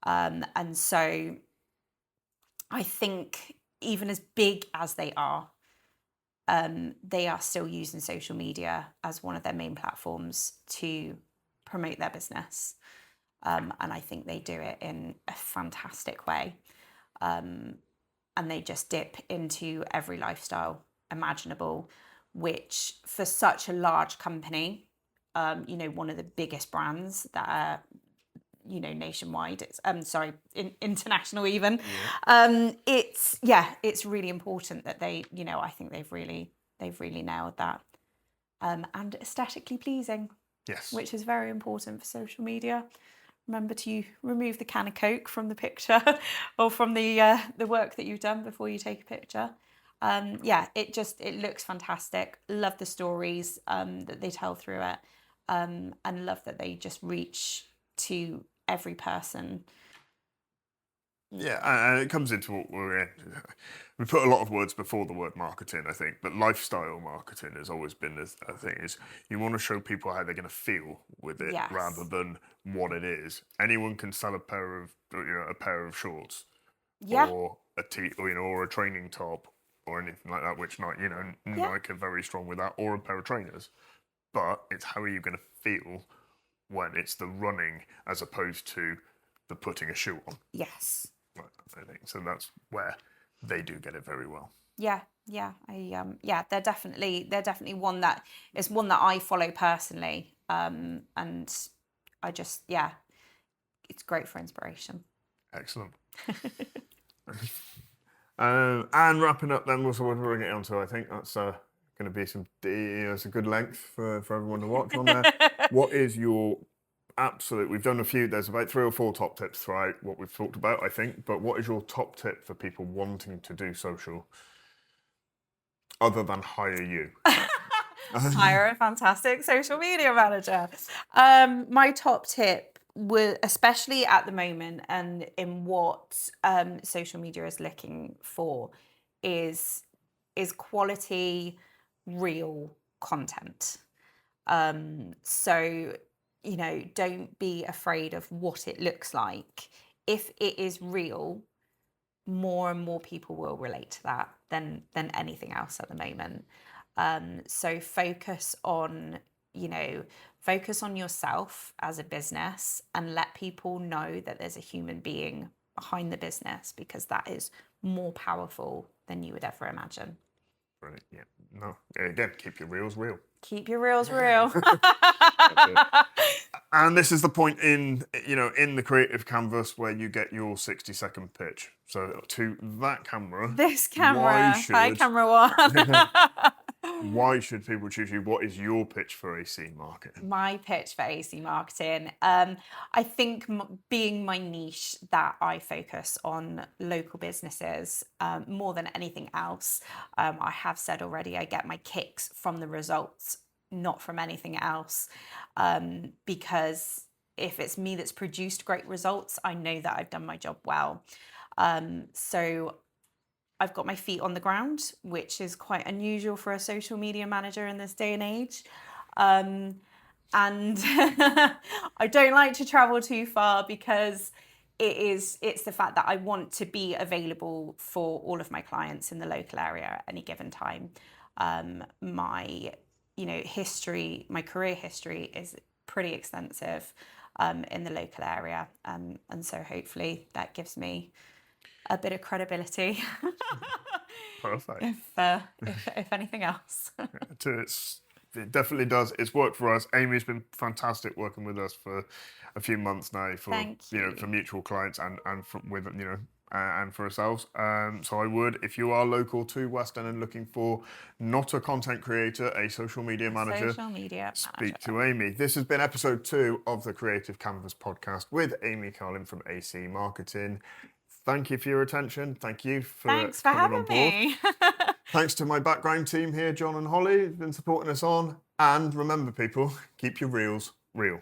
And so I think even as big as they are still using social media as one of their main platforms to promote their business. And I think they do it in a fantastic way. And they just dip into every lifestyle imaginable, which for such a large company, you know, one of the biggest brands that are, you know, nationwide, it's international even. It's really important that they, you know, I think they've really nailed that. And aesthetically pleasing, Yes. which is very important for social media. Remember to remove the can of Coke from the picture or from the work that you've done before you take a picture. It looks fantastic. Love the stories that they tell through it, and love that they just reach to every person. Yeah, and it comes into what we put a lot of words before the word marketing, I think, but lifestyle marketing has always been a thing. Is you want to show people how they're going to feel with it, Yes. rather than what it is. Anyone can sell a pair of shorts, Yeah. or or a training top, or anything like that. Which Nike are very strong with that, or a pair of trainers. But it's how are you going to feel when it's the running as opposed to the putting a shoe on. Yes. Right, I think so. That's where they do get it very well. Yeah. They're definitely one that is one that I follow personally, and I just it's great for inspiration. Excellent. And wrapping up then, so what we're getting onto, I think that's going to be it's a good length for everyone to watch on there. What is your absolute? We've done a few. There's about 3 or 4 top tips throughout what we've talked about, I think. But what is your top tip for people wanting to do social, other than hire you? Hire a fantastic social media manager. My top tip, especially at the moment and in what social media is looking for, is quality, real content. So, you know, don't be afraid of what it looks like. If it is real, more and more people will relate to that than anything else at the moment. So focus on yourself as a business, and let people know that there's a human being behind the business, because that is more powerful than you would ever imagine. Brilliant. Yeah. No. Again, keep your reels real. Keep your reels real. And this is the point in the creative canvas where you get your 60-second pitch. So to that camera. This camera. Hi, camera one. Why should people choose you? What is your pitch for AC marketing? My pitch for AC marketing, I think being my niche, that I focus on local businesses more than anything else. I have said already, I get my kicks from the results, not from anything else, because if it's me that's produced great results, I know that I've done my job well. So I've got my feet on the ground, which is quite unusual for a social media manager in this day and age. And I don't like to travel too far because it's the fact that I want to be available for all of my clients in the local area at any given time. My history, my career history is pretty extensive in the local area, and so hopefully that gives me a bit of credibility. Perfect. If anything else. It definitely does. It's worked for us. Amy's been fantastic working with us for a few months now for Thank you. For mutual clients and and for ourselves. So I would, if you are local to West End and looking for not a content creator, a social media manager, Social media speak to Amy. This has been episode 2 of the Creative Canvas podcast with Amy Carlin from AC Marketing. Thank you for your attention. Thank you for Thanks for coming on having board. me. Thanks to my background team here, John and Holly, who've been supporting us on. And remember, people, keep your reels real.